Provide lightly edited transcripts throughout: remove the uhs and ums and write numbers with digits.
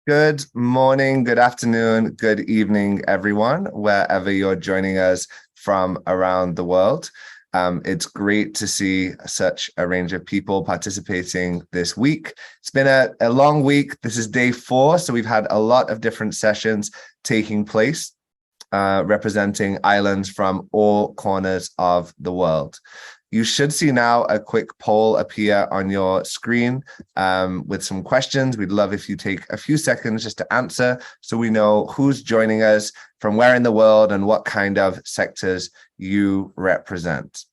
Good morning, good afternoon, good evening, everyone, wherever you're joining us from around the world. It's great to see such a range of people participating this week. It's been a long week. This is day 4, so we've had a lot of different sessions taking place, representing islands from all corners of the world. You should see now a quick poll appear on your screen with some questions. We'd love if you take a few seconds just to answer so we know who's joining us, from where in the world, and what kind of sectors you represent.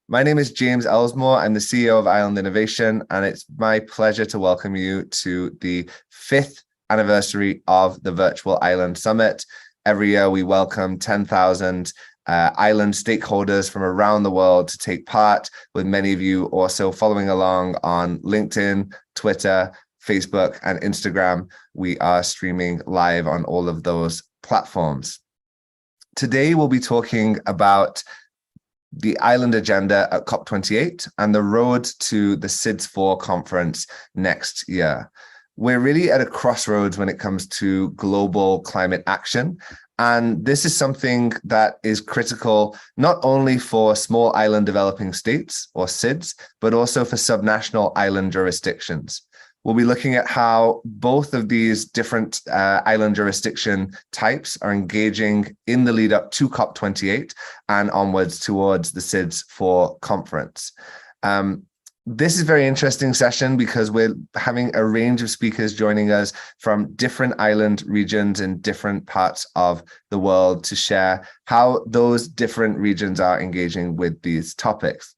My name is James Ellsmore. I'm the CEO of Island Innovation, and it's my pleasure to welcome you to the 5th anniversary of the Virtual Island Summit. Every year we welcome 10,000 island stakeholders from around the world to take part, with many of you also following along on LinkedIn, Twitter, Facebook, and Instagram. We are streaming live on all of those platforms. Today, we'll be talking about the island agenda at COP28 and the road to the SIDS4 conference next year. We're really at a crossroads when it comes to global climate action. And this is something that is critical not only for small island developing states, or SIDS, but also for subnational island jurisdictions. We'll be looking at how both of these different island jurisdiction types are engaging in the lead up to COP28 and onwards towards the SIDS4 conference. This is a very interesting session because we're having a range of speakers joining us from different island regions in different parts of the world to share how those different regions are engaging with these topics.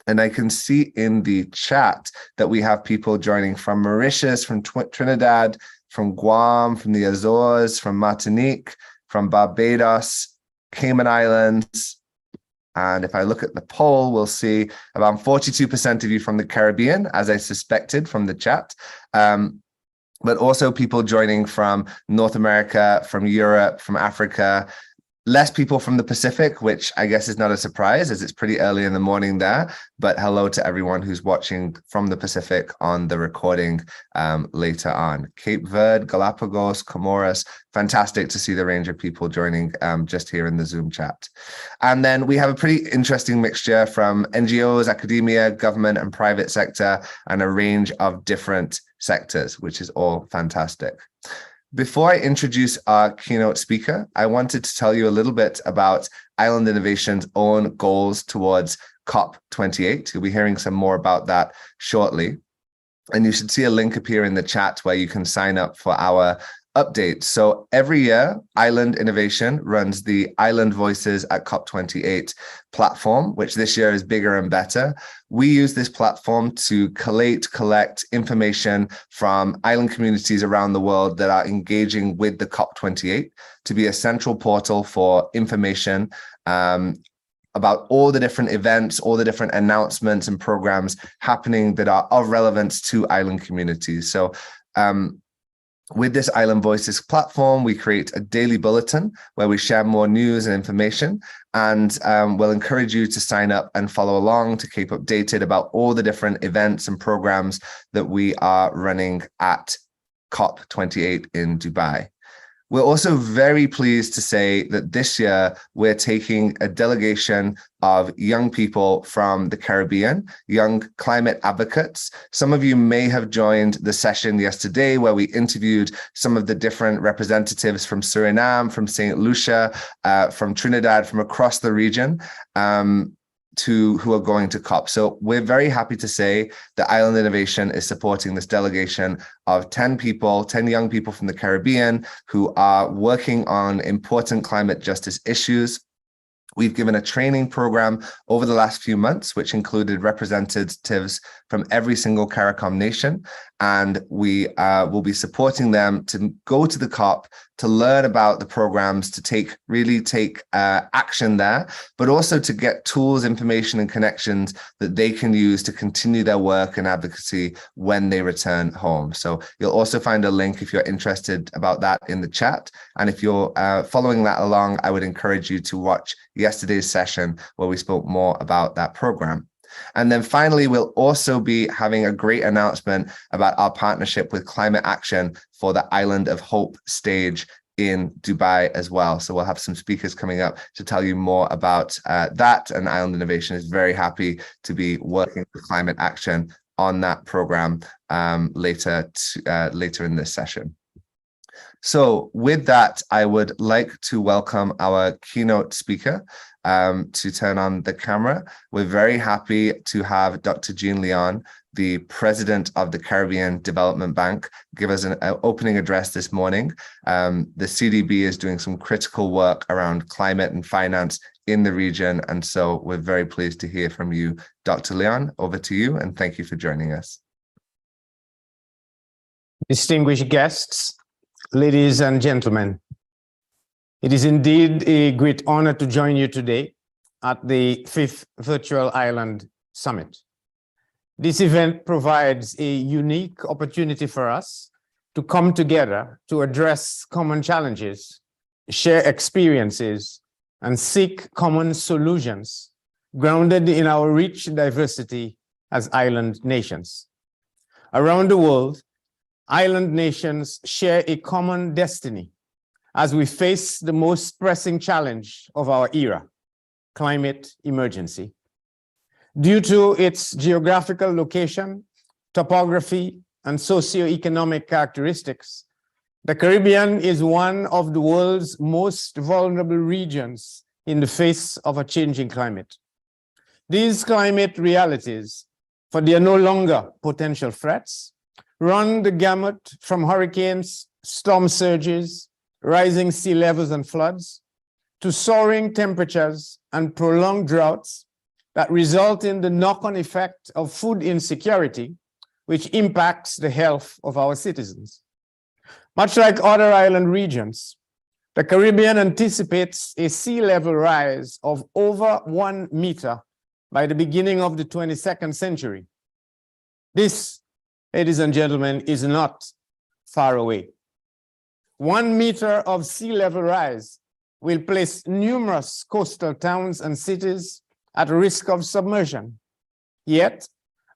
And I can see in the chat that we have people joining from Mauritius, from Trinidad, from Guam, from the Azores, from Martinique, from Barbados, Cayman Islands. And if I look at the poll, we'll see about 42% of you from the Caribbean, as I suspected from the chat, but also people joining from North America, from Europe, from Africa. Less people from the Pacific, which I guess is not a surprise as it's pretty early in the morning there, but hello to everyone who's watching from the Pacific on the recording later on. Cape Verde, Galapagos, Comoros, fantastic to see the range of people joining just here in the Zoom chat. And then we have a pretty interesting mixture from NGOs, academia, government and private sector, and a range of different sectors, which is all fantastic. Before I introduce our keynote speaker, I wanted to tell you a little bit about Island Innovation's own goals towards COP28. You'll be hearing some more about that shortly. And you should see a link appear in the chat where you can sign up for our update. So every year, Island Innovation runs the Island Voices at COP28 platform, which this year is bigger and better. We use this platform to collect information from island communities around the world that are engaging with the COP28 to be a central portal for information about all the different events, all the different announcements and programs happening that are of relevance to island communities. So with this Island Voices platform, we create a daily bulletin where we share more news and information, and we'll encourage you to sign up and follow along to keep updated about all the different events and programs that we are running at COP28 in Dubai. We're also very pleased to say that this year we're taking a delegation of young people from the Caribbean, young climate advocates. Some of you may have joined the session yesterday where we interviewed some of the different representatives from Suriname, from St. Lucia, from Trinidad, from across the region, who are going to COP. So we're very happy to say that Island Innovation is supporting this delegation of 10 young people from the Caribbean who are working on important climate justice issues. We've given a training program over the last few months, which included representatives from every single CARICOM nation, and we will be supporting them to go to the COP, to learn about the programs, to really take action there, but also to get tools, information, and connections that they can use to continue their work and advocacy when they return home. So you'll also find a link if you're interested about that in the chat. And if you're following that along, I would encourage you to watch yesterday's session where we spoke more about that program. And then finally, we'll also be having a great announcement about our partnership with Climate Action for the Island of Hope stage in Dubai as well. So we'll have some speakers coming up to tell you more about that. And Island Innovation is very happy to be working with Climate Action on that program later in this session. So with that, I would like to welcome our keynote speaker to turn on the camera. We're very happy to have Dr. Jean Leon, the president of the Caribbean Development Bank, give us an opening address this morning. The CDB is doing some critical work around climate and finance in the region. And so we're very pleased to hear from you, Dr. Leon. Over to you, and thank you for joining us. Distinguished guests, ladies and gentlemen, it is indeed a great honor to join you today at the 5th Virtual Island Summit. This event provides a unique opportunity for us to come together to address common challenges, share experiences, and seek common solutions grounded in our rich diversity as island nations. Around the world, island nations share a common destiny as we face the most pressing challenge of our era, climate emergency. Due to its geographical location, topography, and socioeconomic characteristics, the Caribbean is one of the world's most vulnerable regions in the face of a changing climate. These climate realities, for they are no longer potential threats, run the gamut from hurricanes, storm surges, rising sea levels and floods, to soaring temperatures and prolonged droughts that result in the knock-on effect of food insecurity, which impacts the health of our citizens. Much like other island regions, the Caribbean anticipates a sea level rise of over 1 meter by the beginning of the 22nd century. This, ladies and gentlemen, is not far away. 1 meter of sea level rise will place numerous coastal towns and cities at risk of submersion. Yet,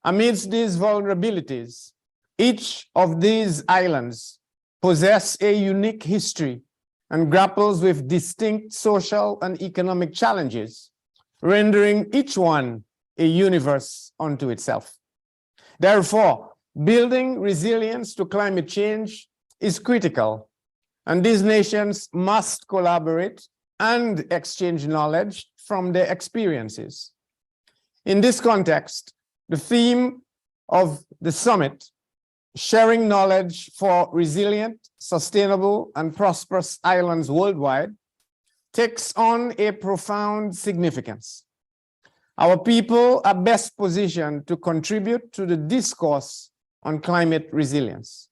amidst these vulnerabilities, each of these islands possess a unique history and grapples with distinct social and economic challenges, rendering each one a universe unto itself. Therefore, building resilience to climate change is critical, and these nations must collaborate and exchange knowledge from their experiences. In this context, the theme of the summit, Sharing Knowledge for Resilient, Sustainable, and Prosperous Islands Worldwide, takes on a profound significance. Our people are best positioned to contribute to the discourse on climate resilience.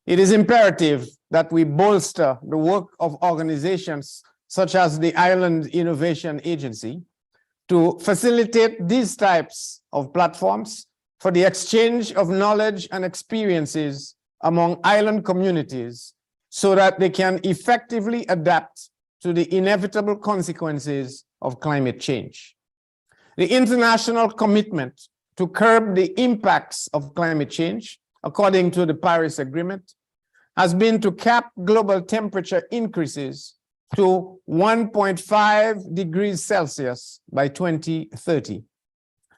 It is imperative that we bolster the work of organizations such as the Island Innovation Agency to facilitate these types of platforms for the exchange of knowledge and experiences among island communities so that they can effectively adapt to the inevitable consequences of climate change. The international commitment to curb the impacts of climate change, according to the Paris Agreement, has been to cap global temperature increases to 1.5 degrees Celsius by 2030.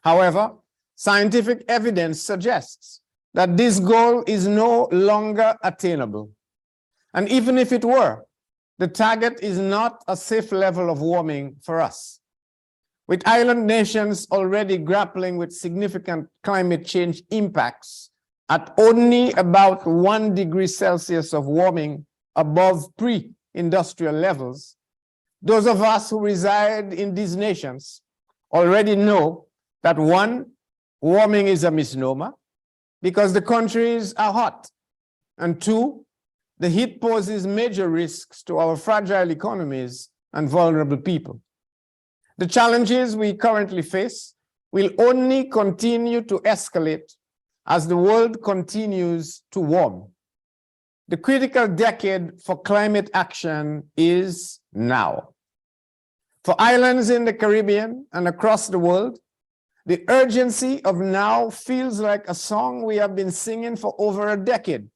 However, scientific evidence suggests that this goal is no longer attainable. And even if it were, the target is not a safe level of warming for us. With island nations already grappling with significant climate change impacts at only about 1 degree Celsius of warming above pre-industrial levels, those of us who reside in these nations already know that 1, warming is a misnomer because the countries are hot, and 2, the heat poses major risks to our fragile economies and vulnerable people. The challenges we currently face will only continue to escalate as the world continues to warm. The critical decade for climate action is now. For islands in the Caribbean and across the world, The urgency of now feels like a song we have been singing for over a decade.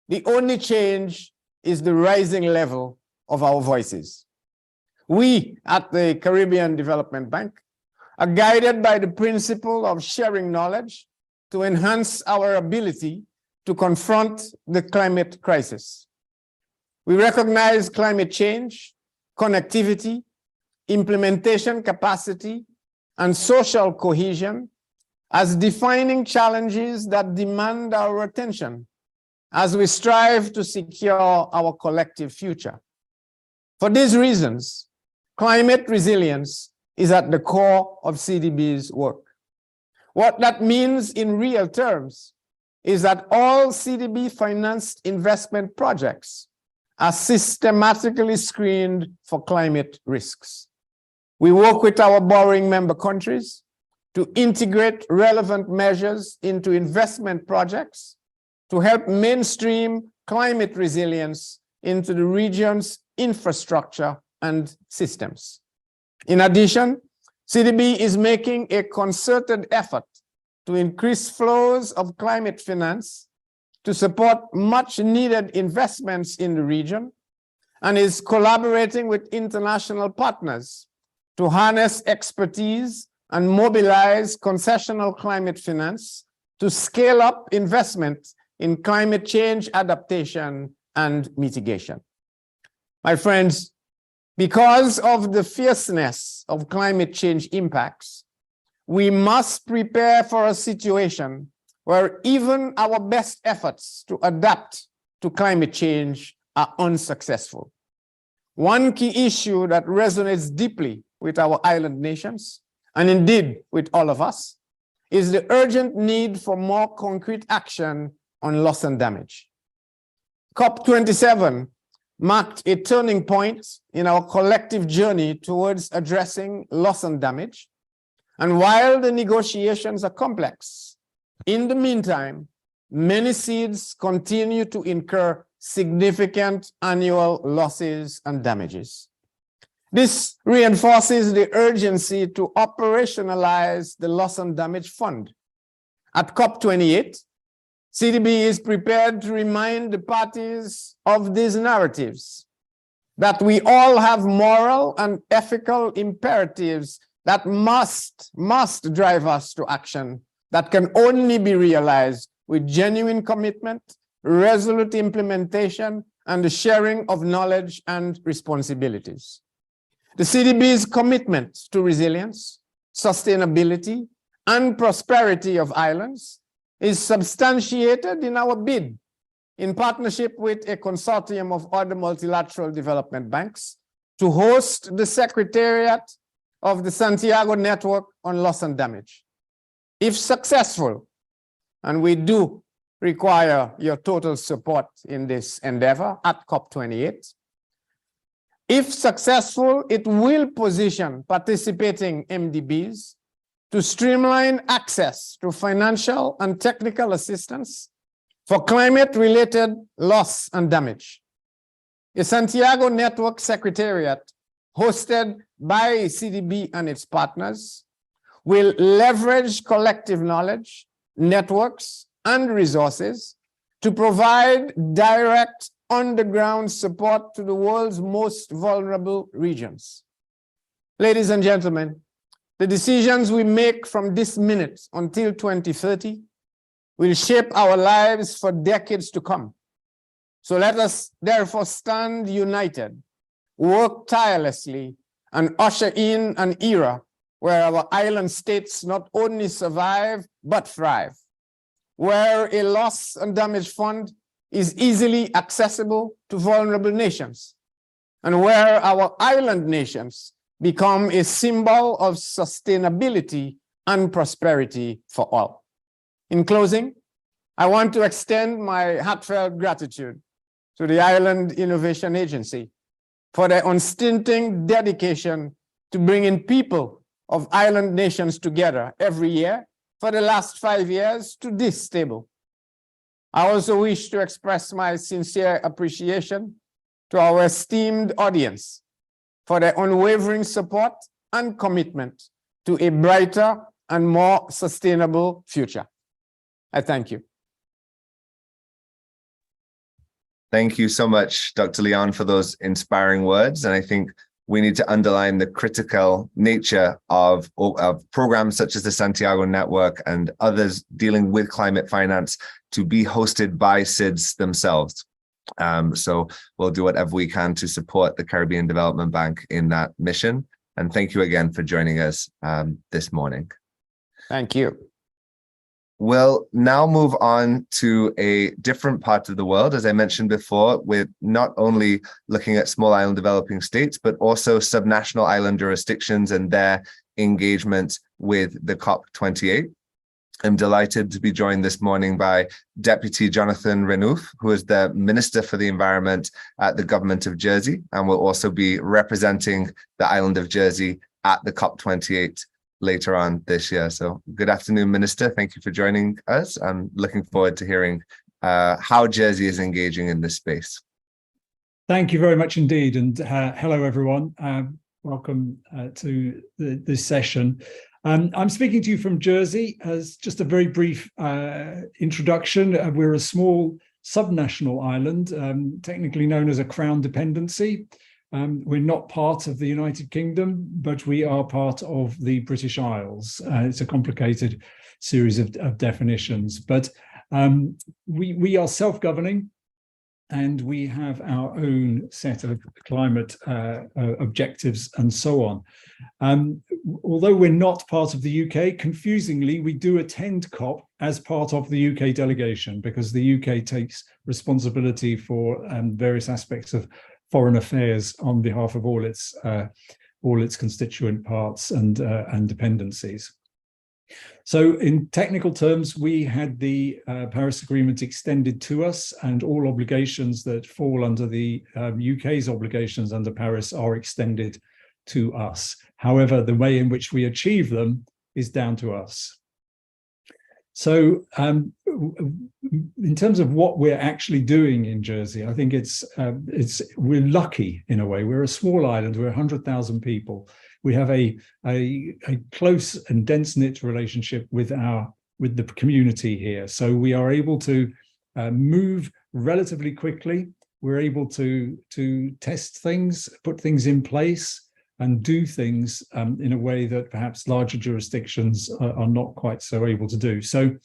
The only change is the rising level of our voices. We at the Caribbean Development Bank are guided by the principle of sharing knowledge to enhance our ability to confront the climate crisis. We recognize climate change, connectivity, implementation capacity, and social cohesion as defining challenges that demand our attention as we strive to secure our collective future. For these reasons, climate resilience is at the core of CDB's work. What that means in real terms is that all CDB-financed investment projects are systematically screened for climate risks. We work with our borrowing member countries to integrate relevant measures into investment projects to help mainstream climate resilience into the region's infrastructure and systems. In addition, CDB is making a concerted effort to increase flows of climate finance to support much needed investments in the region and is collaborating with international partners to harness expertise and mobilize concessional climate finance to scale up investment in climate change adaptation and mitigation. My friends, because of the fierceness of climate change impacts, we must prepare for a situation where even our best efforts to adapt to climate change are unsuccessful. One key issue that resonates deeply with our island nations, and indeed with all of us, is the urgent need for more concrete action on loss and damage. COP27 marked a turning point in our collective journey towards addressing loss and damage. And while the negotiations are complex, in the meantime, many SIDS continue to incur significant annual losses and damages. This reinforces the urgency to operationalize the Loss and Damage Fund. At COP28, CDB is prepared to remind the parties of these narratives, that we all have moral and ethical imperatives that must drive us to action that can only be realized with genuine commitment, resolute implementation, and the sharing of knowledge and responsibilities. The CDB's commitment to resilience, sustainability, and prosperity of islands is substantiated in our bid, in partnership with a consortium of other multilateral development banks, to host the Secretariat of the Santiago Network on Loss and Damage. If successful, and we do require your total support in this endeavor at COP28, if successful, it will position participating MDBs to streamline access to financial and technical assistance for climate-related loss and damage. A Santiago Network Secretariat hosted by CDB and its partners will leverage collective knowledge, networks, and resources to provide direct on-the-ground support to the world's most vulnerable regions. Ladies and gentlemen, the decisions we make from this minute until 2030 will shape our lives for decades to come. So let us therefore stand united, work tirelessly, and usher in an era where our island states not only survive, but thrive, where a loss and damage fund is easily accessible to vulnerable nations, and where our island nations become a symbol of sustainability and prosperity for all. In closing, I want to extend my heartfelt gratitude to the Island Innovation Agency for their unstinting dedication to bringing people of island nations together every year for the last 5 years to this table. I also wish to express my sincere appreciation to our esteemed audience for their unwavering support and commitment to a brighter, and more sustainable future. I thank you. Thank you so much, Dr. Leon, for those inspiring words. And I think we need to underline the critical nature of programs such as the Santiago Network and others dealing with climate finance to be hosted by SIDS themselves. So we'll do whatever we can to support the Caribbean Development Bank in that mission. And thank you again for joining us this morning. Thank you. We'll now move on to a different part of the world. As I mentioned before, we're not only looking at small island developing states, but also subnational island jurisdictions and their engagement with the COP28. I'm delighted to be joined this morning by Deputy Jonathan Renouf, who is the Minister for the Environment at the Government of Jersey, and will also be representing the island of Jersey at the COP28 later on this year. So good afternoon, Minister. Thank you for joining us. I'm looking forward to hearing how Jersey is engaging in this space. Thank you very much indeed. And hello, everyone. Welcome to this session. I'm speaking to you from Jersey as just a very brief introduction. We're a small subnational island, technically known as a crown dependency. We're not part of the United Kingdom, but we are part of the British Isles. It's a complicated series of definitions, but we are self-governing and we have our own set of climate objectives and so on. Although we're not part of the UK, confusingly, we do attend COP as part of the UK delegation because the UK takes responsibility for various aspects of foreign affairs on behalf of all its constituent parts and dependencies. So in technical terms, we had the Paris Agreement extended to us, and all obligations that fall under the UK's obligations under Paris are extended to us. However, the way in which we achieve them is down to us. So in terms of what we're actually doing in Jersey, I think we're lucky in a way. We're a small island, we're 100,000 people. We have a close and dense-knit relationship with the community here. So we are able to move relatively quickly. We're able to test things, put things in place, and do things in a way that perhaps larger jurisdictions are not quite so able to do. So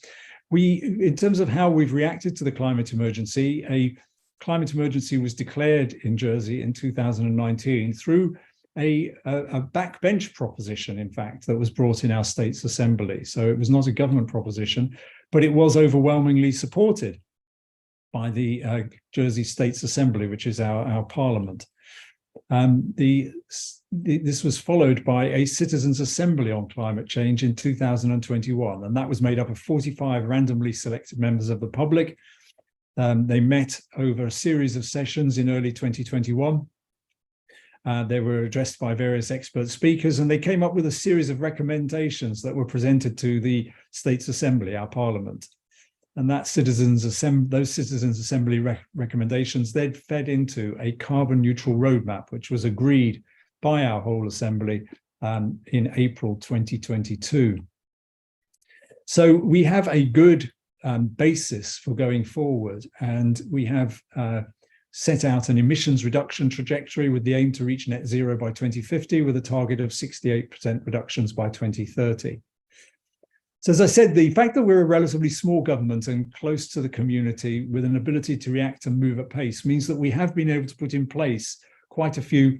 in terms of how we've reacted to the climate emergency, a climate emergency was declared in Jersey in 2019 through a backbench proposition, in fact, that was brought in our state's assembly. So it was not a government proposition, but it was overwhelmingly supported by the Jersey State's Assembly, which is our parliament. This was followed by a citizens' assembly on climate change in 2021, and that was made up of 45 randomly selected members of the public. They met over a series of sessions in early 2021. They were addressed by various expert speakers, and they came up with a series of recommendations that were presented to the State's Assembly, our parliament. And those citizens' assembly recommendations then fed into a carbon neutral roadmap, which was agreed by our whole assembly in April 2022. So we have a good basis for going forward, and we have set out an emissions reduction trajectory with the aim to reach net zero by 2050 with a target of 68% reductions by 2030. So as I said, the fact that we're a relatively small government and close to the community with an ability to react and move at pace means that we have been able to put in place quite a few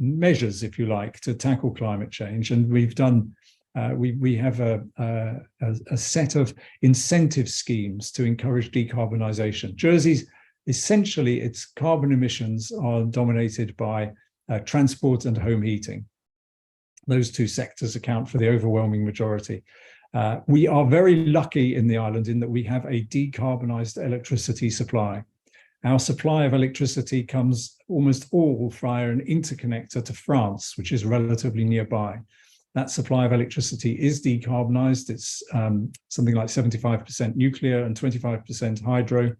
measures, if you like, to tackle climate change. And we've done, we have a set of incentive schemes to encourage decarbonisation. Jersey's, essentially, its carbon emissions are dominated by transport and home heating. Those two sectors account for the overwhelming majority. We are very lucky in the island in that we have a decarbonised electricity supply. Our supply of electricity comes almost all via an interconnector to France, which is relatively nearby. That supply of electricity is decarbonised. It's something like 75% nuclear and 25% hydro.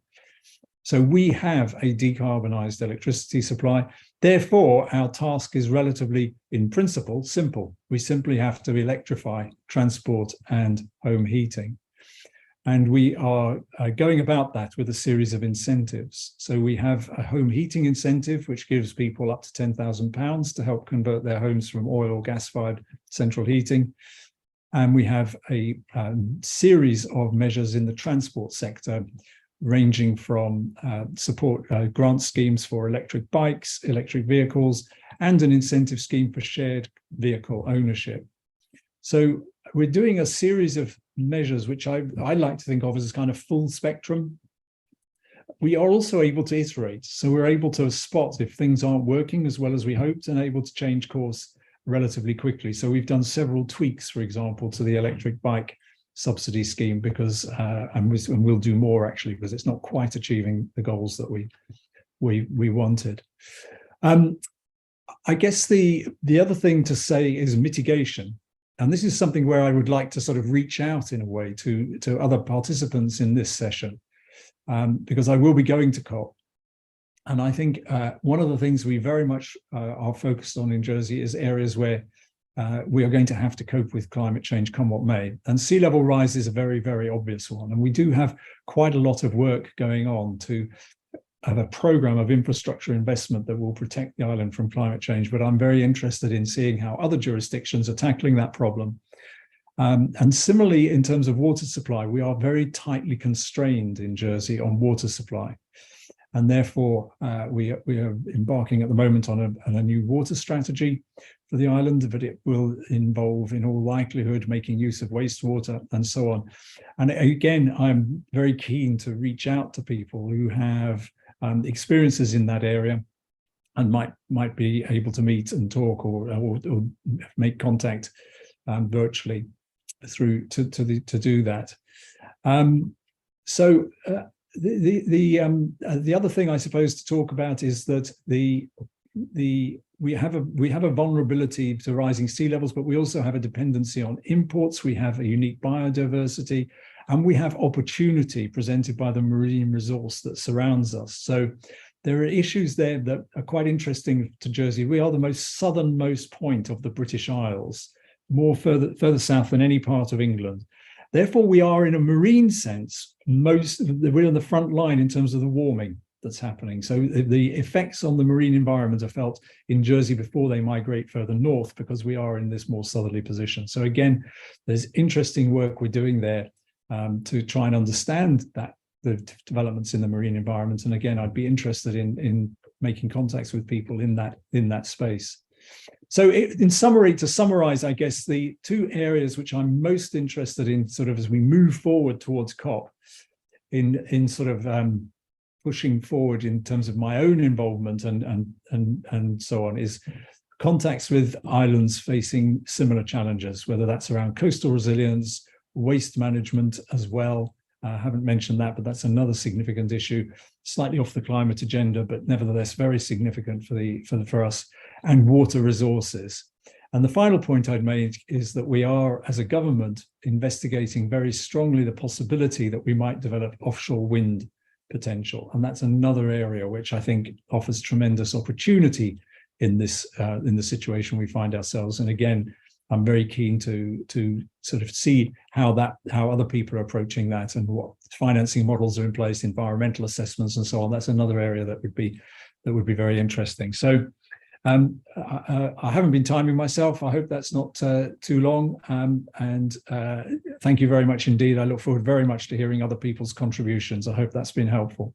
So we have a decarbonised electricity supply. Therefore, our task is relatively, in principle, simple. We simply have to electrify transport and home heating. And we are going about that with a series of incentives. So we have a home heating incentive, which gives people up to £10,000 to help convert their homes from oil or gas-fired central heating. And we have a series of measures in the transport sector, ranging from support grant schemes for electric bikes, electric vehicles, and an incentive scheme for shared vehicle ownership. So we're doing a series of measures, which I like to think of as kind of full spectrum. We are also able to iterate. So we're able to spot if things aren't working as well as we hoped and able to change course relatively quickly. So we've done several tweaks, for example, to the electric bike subsidy scheme because, and we'll do more actually, because it's not quite achieving the goals that we wanted. I guess the other thing to say is mitigation. And this is something where I would like to sort of reach out in a way to other participants in this session, because I will be going to COP. And I think one of the things we very much are focused on in Jersey is areas where we are going to have to cope with climate change come what may. And sea level rise is a very, very obvious one. And we do have quite a lot of work going on to have a program of infrastructure investment that will protect the island from climate change. But I'm very interested in seeing how other jurisdictions are tackling that problem. And similarly, in terms of water supply, we are very tightly constrained in Jersey on water supply. And therefore, we are embarking at the moment on a new water strategy for the island, but it will involve, in all likelihood, making use of wastewater and so on. And again, I'm very keen to reach out to people who have experiences in that area and might be able to meet and talk or make contact virtually through to do that. The other thing I suppose to talk about is that we have a vulnerability to rising sea levels, but we also have a dependency on imports. We have a unique biodiversity, and we have opportunity presented by the marine resource that surrounds us. So there are issues there that are quite interesting to Jersey. We are the most southernmost point of the British Isles, more further south than any part of England. Therefore, we are, in a marine sense, we're on the front line in terms of the warming that's happening. So the effects on the marine environment are felt in Jersey before they migrate further north, because we are in this more southerly position. So again, there's interesting work we're doing there to try and understand the developments in the marine environment. And again, I'd be interested in making contacts with people in that space. So in summary, to summarize, I guess the two areas which I'm most interested in sort of as we move forward towards COP in sort of pushing forward in terms of my own involvement and so on is contacts with islands facing similar challenges, whether that's around coastal resilience, waste management as well. I haven't mentioned that, but that's another significant issue, slightly off the climate agenda, but nevertheless very significant for us, and water resources. And the final point I'd make is that we are, as a government, investigating very strongly the possibility that we might develop offshore wind potential. And that's another area which I think offers tremendous opportunity in this in the situation we find ourselves. And again, I'm very keen to sort of see how other people are approaching that and what financing models are in place, environmental assessments and so on. That's another area that would be very interesting. So I haven't been timing myself. I hope that's not too long. And thank you very much indeed. I look forward very much to hearing other people's contributions. I hope that's been helpful.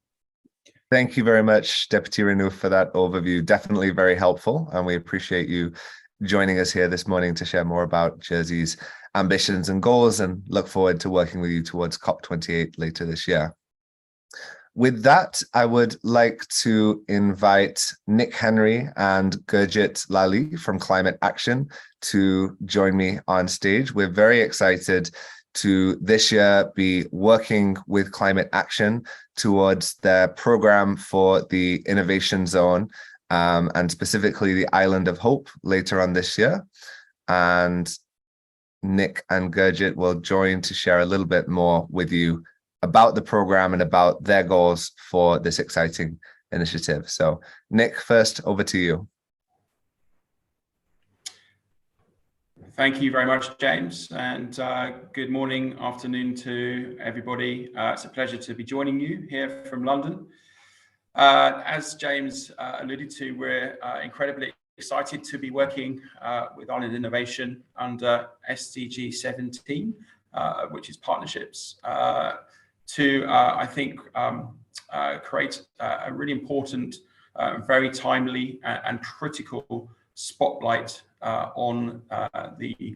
Thank you very much, Deputy Renouf, for that overview. Definitely very helpful. And we appreciate you joining us here this morning to share more about Jersey's ambitions and goals, and look forward to working with you towards COP28 later this year. With that, I would like to invite Nick Henry and Gurjit Lally from Climate Action to join me on stage. We're very excited to this year be working with Climate Action towards their program for the Innovation Zone, and specifically the Island of Hope later on this year. And Nick and Gurjit will join to share a little bit more with you about the program and about their goals for this exciting initiative. So Nick, first, over to you. Thank you very much, James, and good morning, afternoon to everybody. It's a pleasure to be joining you here from London. As James alluded to, we're incredibly excited to be working with Island Innovation under SDG 17, which is partnerships, to, I think, create a really important, very timely and critical spotlight on the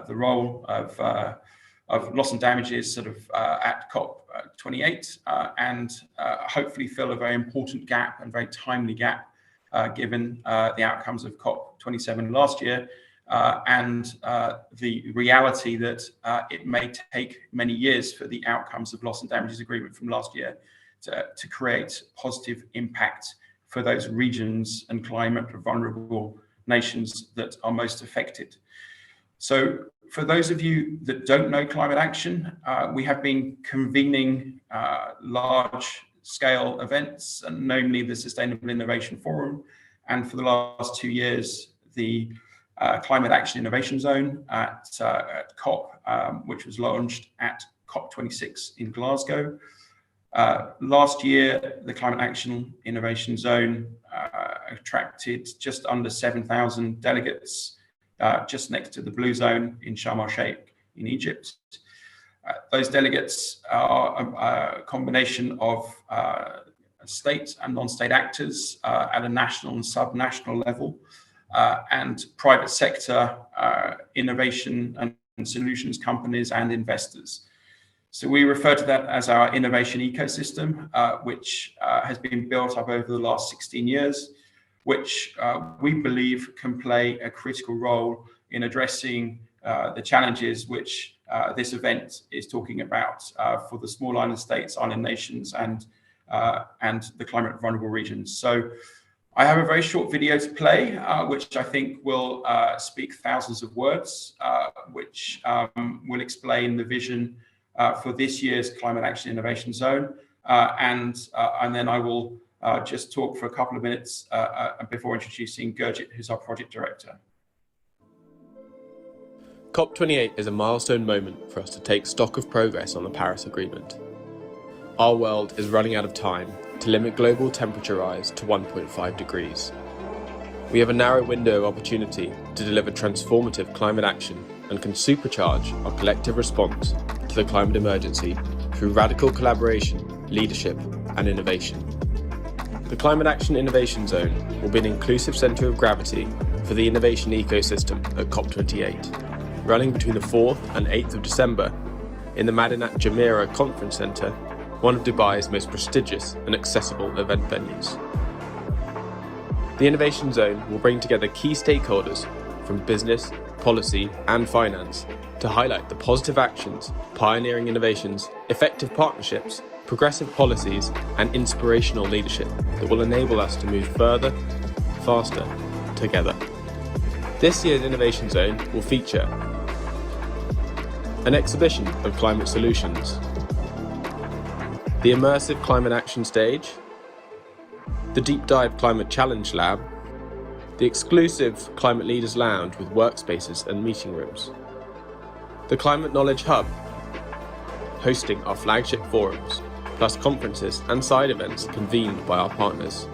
role of loss and damages sort of at COP28 and hopefully fill a very important gap and very timely gap given the outcomes of COP27 last year and the reality that it may take many years for the outcomes of loss and damages agreement from last year to create positive impact for those regions and climate vulnerable nations that are most affected. So for those of you that don't know climate action, we have been convening large scale events, and namely the Sustainable Innovation Forum. And for the last 2 years, the Climate Action Innovation Zone at COP, which was launched at COP26 in Glasgow. Last year, the Climate Action Innovation Zone attracted just under 7,000 delegates, just next to the Blue Zone in Sharm el-Sheikh in Egypt. Those delegates are a combination of state and non-state actors at a national and sub-national level, and private sector innovation and solutions companies and investors. So we refer to that as our innovation ecosystem, which has been built up over the last 16 years, which we believe can play a critical role in addressing the challenges which this event is talking about for the small island states, island nations, and the climate vulnerable regions. So I have a very short video to play, which I think will speak thousands of words, which will explain the vision for this year's Climate Action Innovation Zone. And then I will just talk for a couple of minutes before introducing Gurjit, who's our project director. COP28 is a milestone moment for us to take stock of progress on the Paris Agreement. Our world is running out of time to limit global temperature rise to 1.5 degrees. We have a narrow window of opportunity to deliver transformative climate action and can supercharge our collective response to the climate emergency through radical collaboration, leadership, and innovation. The Climate Action Innovation Zone will be an inclusive centre of gravity for the innovation ecosystem at COP28, running between the 4th and 8th of December in the Madinat Jumeirah Conference Centre, one of Dubai's most prestigious and accessible event venues. The Innovation Zone will bring together key stakeholders from business, policy, and finance to highlight the positive actions, pioneering innovations, effective partnerships, progressive policies, and inspirational leadership that will enable us to move further, faster, together. This year's Innovation Zone will feature an exhibition of climate solutions, the immersive climate action stage, the Deep Dive Climate Challenge Lab, the exclusive Climate Leaders Lounge with workspaces and meeting rooms, the Climate Knowledge Hub, hosting our flagship forums, plus conferences and side events convened by our partners,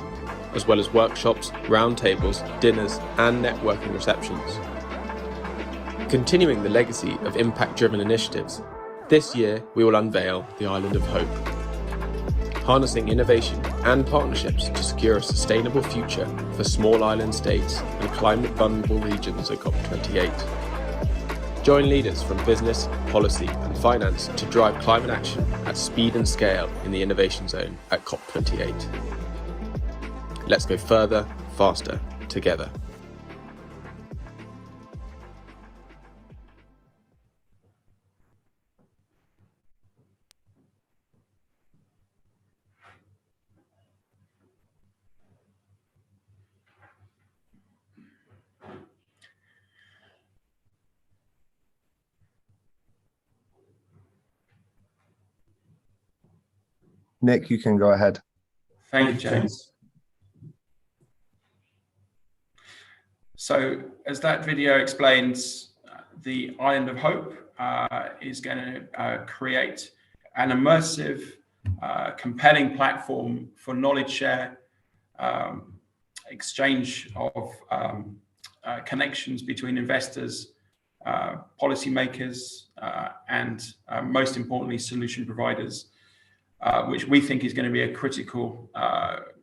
as well as workshops, roundtables, dinners, and networking receptions. Continuing the legacy of impact-driven initiatives, this year we will unveil the Island of Hope, harnessing innovation and partnerships to secure a sustainable future for small island states and climate vulnerable regions at COP28. Join leaders from business, policy, and finance to drive climate action at speed and scale in the Innovation Zone at COP28. Let's go further, faster, together. Nick, you can go ahead. Thank you, James. So as that video explains, the Island of Hope is going to create an immersive, compelling platform for knowledge share, exchange of connections between investors, policymakers, and most importantly, solution providers, which we think is going to be a critical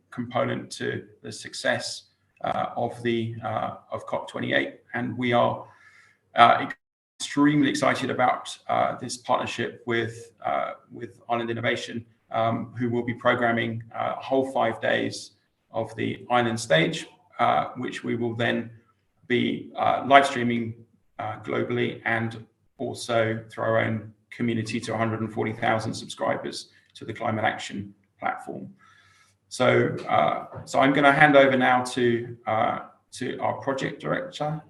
component to the success of COP28. And we are extremely excited about this partnership with Island Innovation, who will be programming a whole 5 days of the Island stage, which we will then be live streaming globally and also through our own community to 140,000 subscribers to the Climate Action platform. So, I'm going to hand over now to our project director,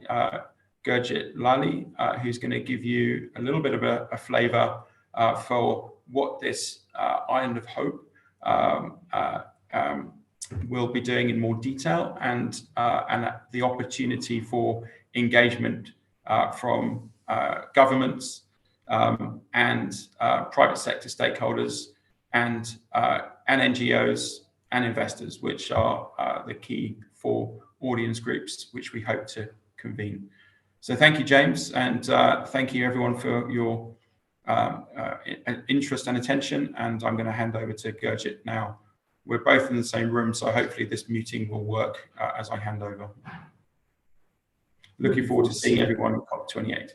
Gurjit Lally, who's going to give you a little bit of a flavour for what this Island of Hope will be doing in more detail, and the opportunity for engagement from governments and private sector stakeholders and NGOs and investors, which are the key 4 audience groups which we hope to convene. So thank you, James, and thank you everyone for your interest and attention. And I'm going to hand over to Gurjit now. We're both in the same room, so hopefully this muting will work as I hand over. Looking forward to seeing everyone at COP28.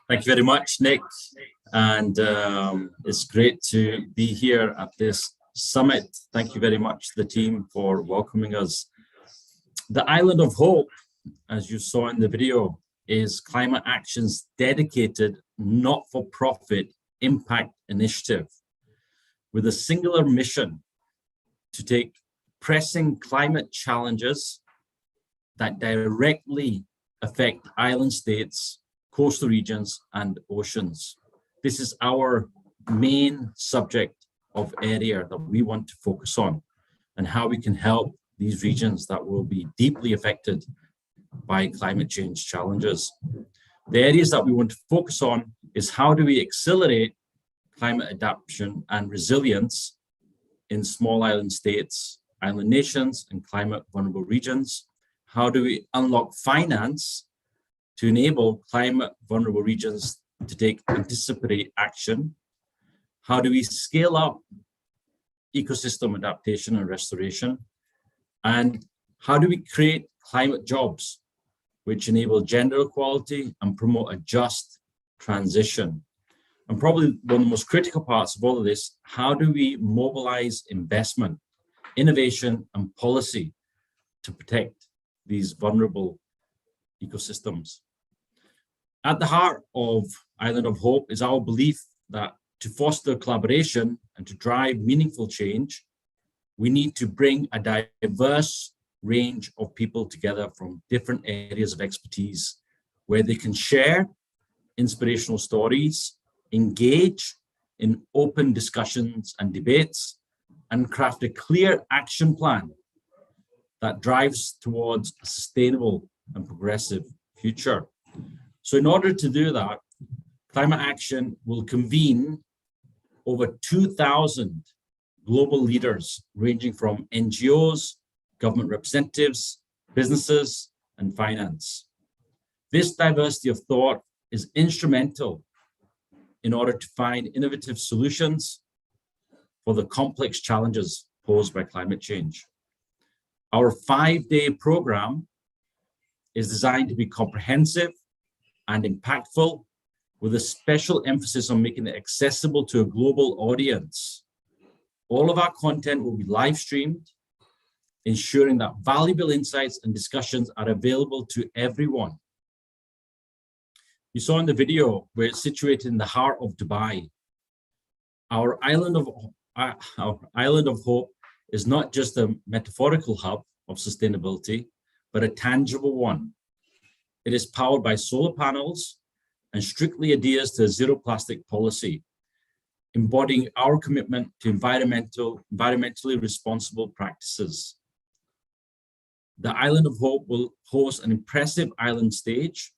Thank you very much, Nick. And it's great to be here at this summit. Thank you very much to the team for welcoming us. The Island of Hope, as you saw in the video, is Climate Action's dedicated, not-for-profit impact initiative with a singular mission to take pressing climate challenges that directly affect island states, coastal regions, and oceans. This is our main subject of area that we want to focus on, and how we can help these regions that will be deeply affected by climate change challenges. The areas that we want to focus on is how do we accelerate climate adaptation and resilience in small island states, island nations, and climate vulnerable regions. How do we unlock finance to enable climate vulnerable regions to take anticipatory action? How do we scale up ecosystem adaptation and restoration? And how do we create climate jobs which enable gender equality and promote a just transition? And probably one of the most critical parts of all of this, how do we mobilize investment, innovation, and policy to protect these vulnerable ecosystems? At the heart of Island of Hope is our belief that to foster collaboration and to drive meaningful change, we need to bring a diverse range of people together from different areas of expertise, where they can share inspirational stories, engage in open discussions and debates, and craft a clear action plan that drives towards a sustainable and progressive future. So in order to do that, Climate Action will convene over 2,000 global leaders ranging from NGOs, government representatives, businesses, and finance. This diversity of thought is instrumental in order to find innovative solutions for the complex challenges posed by climate change. Our 5-day program is designed to be comprehensive and impactful, with a special emphasis on making it accessible to a global audience. All of our content will be live streamed, ensuring that valuable insights and discussions are available to everyone. You saw in the video where it's situated in the heart of Dubai. Our Island of Hope is not just a metaphorical hub of sustainability, but a tangible one. It is powered by solar panels and strictly adheres to a zero plastic policy, embodying our commitment to environmentally responsible practices. The Island of Hope will host an impressive island stage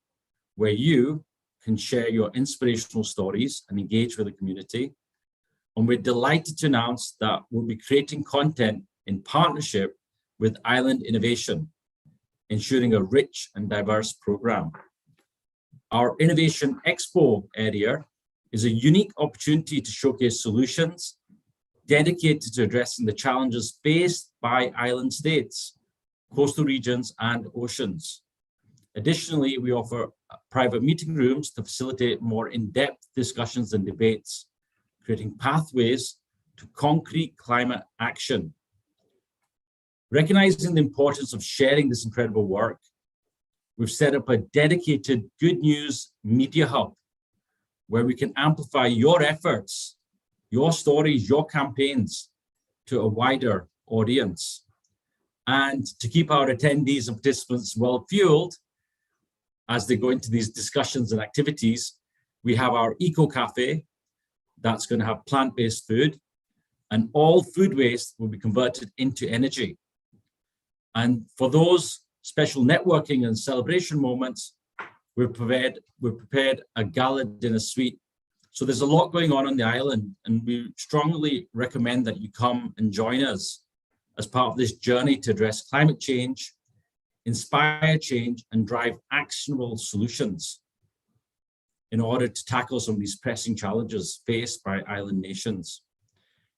where you can share your inspirational stories and engage with the community. And we're delighted to announce that we'll be creating content in partnership with Island Innovation, ensuring a rich and diverse program. Our Innovation Expo area is a unique opportunity to showcase solutions dedicated to addressing the challenges faced by island states, coastal regions, and oceans. Additionally, we offer private meeting rooms to facilitate more in-depth discussions and debates, creating pathways to concrete climate action. Recognizing the importance of sharing this incredible work, we've set up a dedicated Good News Media Hub where we can amplify your efforts, your stories, your campaigns to a wider audience. And to keep our attendees and participants well fueled as they go into these discussions and activities, we have our Eco Cafe that's going to have plant-based food, and all food waste will be converted into energy. And for those special networking and celebration moments, we've prepared a gala dinner suite. So there's a lot going on the island, and we strongly recommend that you come and join us as part of this journey to address climate change, inspire change, and drive actionable solutions in order to tackle some of these pressing challenges faced by island nations.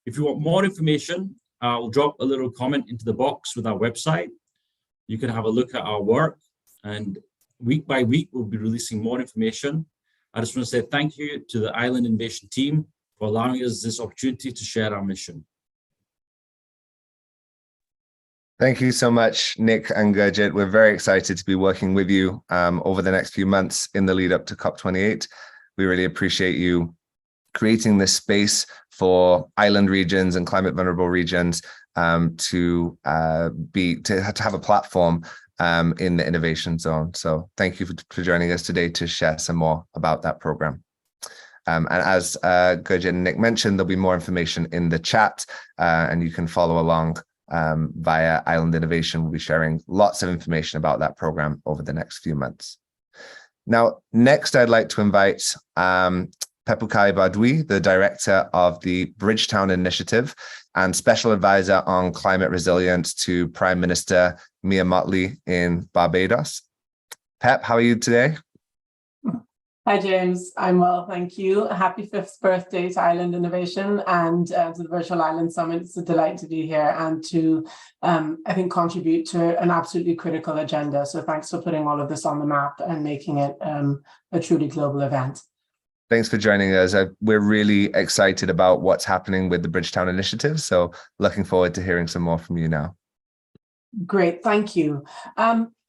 If you want more information, I'll drop a little comment into the box with our website. You can have a look at our work, and week by week, we'll be releasing more information. I just want to say thank you to the Island Innovation team for allowing us this opportunity to share our mission. Thank you so much, Nick and Gurjit. We're very excited to be working with you over the next few months in the lead up to COP28. We really appreciate you creating this space for island regions and climate vulnerable regions to have a platform in the innovation zone. So thank you for joining us today to share some more about that program. And as Gurjit and Nick mentioned, there'll be more information in the chat, and you can follow along via Island Innovation. We'll be sharing lots of information about that program over the next few months. Now, next, I'd like to invite Pepukai Badwi, the director of the Bridgetown Initiative and special advisor on climate resilience to Prime Minister Mia Mottley in Barbados. Pep, how are you today? Hi, James. I'm well, thank you. Happy 5th birthday to Island Innovation and to the Virtual Island Summit. It's a delight to be here and to, I think, contribute to an absolutely critical agenda. So thanks for putting all of this on the map and making it a truly global event. Thanks for joining us. We're really excited about what's happening with the Bridgetown Initiative. So looking forward to hearing some more from you now. Great, thank you.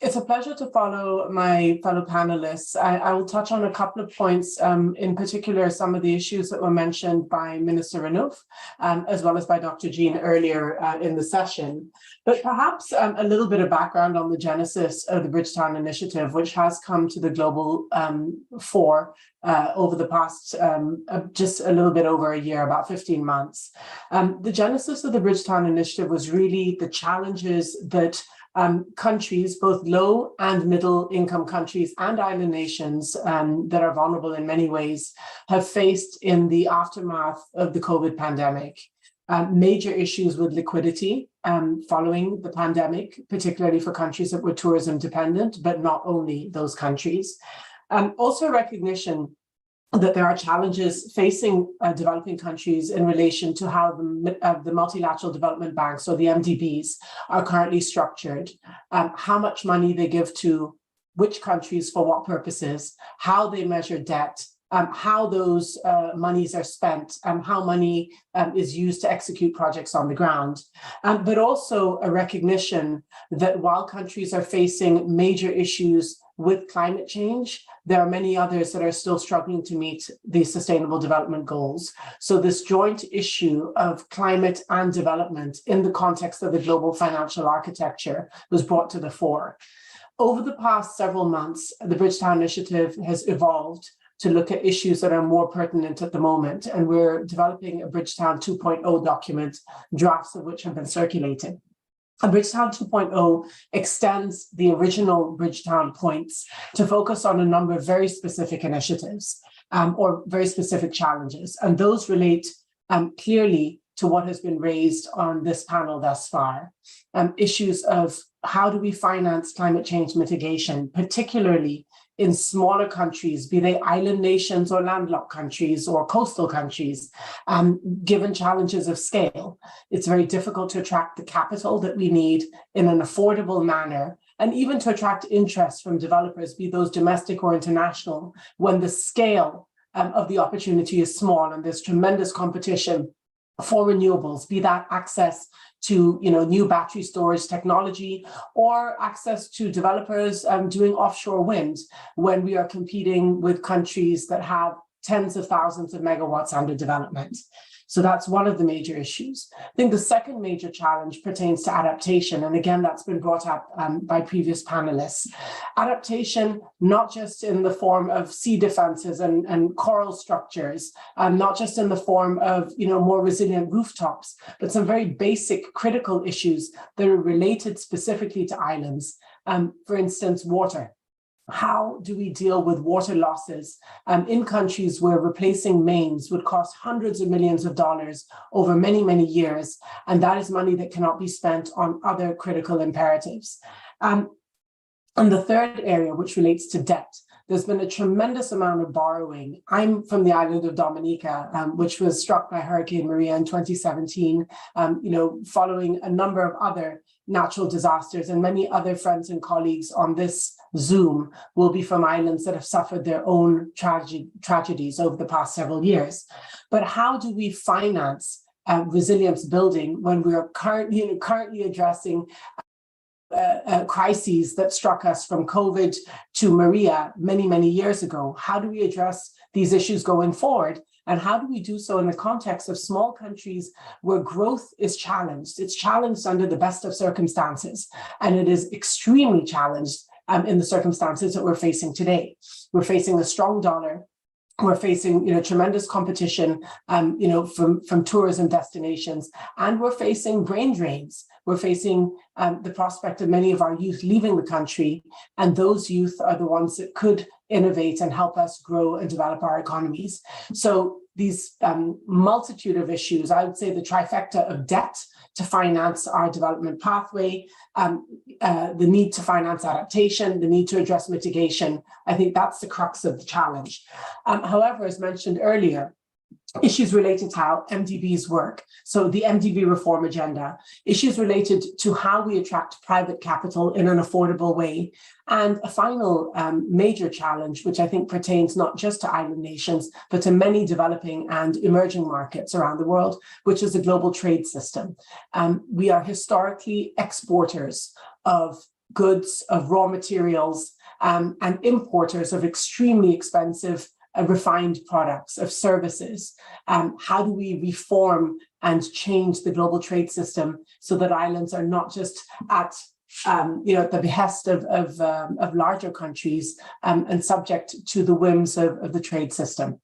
It's a pleasure to follow my fellow panelists. I will touch on a couple of points, in particular, some of the issues that were mentioned by Minister Renouf, as well as by Dr. Jean earlier in the session. But perhaps a little bit of background on the genesis of the Bridgetown Initiative, which has come to the global fore over the past just a little bit over a year, about 15 months. The genesis of the Bridgetown Initiative was really the challenges that countries, both low and middle income countries and island nations that are vulnerable in many ways, have faced in the aftermath of the COVID pandemic. Major issues with liquidity following the pandemic, particularly for countries that were tourism dependent, but not only those countries. Also recognition that there are challenges facing developing countries in relation to how the multilateral development banks, or the MDBs, are currently structured, how much money they give to which countries for what purposes, how they measure debt, how those monies are spent, how money is used to execute projects on the ground, but also a recognition that while countries are facing major issues with climate change, there are many others that are still struggling to meet the Sustainable Development Goals. So this joint issue of climate and development in the context of the global financial architecture was brought to the fore. Over the past several months, the Bridgetown Initiative has evolved to look at issues that are more pertinent at the moment, and we're developing a Bridgetown 2.0 document, drafts of which have been circulated. Bridgetown 2.0 extends the original Bridgetown points to focus on a number of very specific initiatives or very specific challenges. And those relate clearly to what has been raised on this panel thus far. Issues of how do we finance climate change mitigation, particularly in smaller countries, be they island nations or landlocked countries or coastal countries, given challenges of scale. It's very difficult to attract the capital that we need in an affordable manner, and even to attract interest from developers, be those domestic or international, when the scale of the opportunity is small and there's tremendous competition for renewables, be that access to new battery storage technology or access to developers doing offshore wind, when we are competing with countries that have tens of thousands of megawatts under development. So that's one of the major issues. I think the second major challenge pertains to adaptation. And again, that's been brought up by previous panelists. Adaptation, not just in the form of sea defenses and coral structures, not just in the form of more resilient rooftops, but some very basic critical issues that are related specifically to islands. For instance, water. How do we deal with water losses in countries where replacing mains would cost hundreds of millions of dollars over many, many years? And that is money that cannot be spent on other critical imperatives. And the third area, which relates to debt, there's been a tremendous amount of borrowing. I'm from the island of Dominica, which was struck by Hurricane Maria in 2017, following a number of other natural disasters, and many other friends and colleagues on this Zoom will be from islands that have suffered their own tragedies over the past several years. But how do we finance resilience building when we are currently addressing crises that struck us from COVID to Maria many, many years ago? How do we address these issues going forward? And how do we do so in the context of small countries where growth is challenged? It's challenged under the best of circumstances, and it is extremely challenged in the circumstances that we're facing today. We're facing a strong dollar. We're facing tremendous competition from tourism destinations, and we're facing brain drains. We're facing the prospect of many of our youth leaving the country, and those youth are the ones that could innovate and help us grow and develop our economies. So these multitude of issues, I would say the trifecta of debt to finance our development pathway, the need to finance adaptation, the need to address mitigation, I think that's the crux of the challenge. However, as mentioned earlier, issues related to how MDBs work, so the MDB reform agenda, issues related to how we attract private capital in an affordable way, and a final major challenge, which I think pertains not just to island nations, but to many developing and emerging markets around the world, which is the global trade system. We are historically exporters of goods, of raw materials, and importers of extremely expensive refined products, of services. How do we reform and change the global trade system so that islands are not just at the behest of larger countries and subject to the whims of the trade system?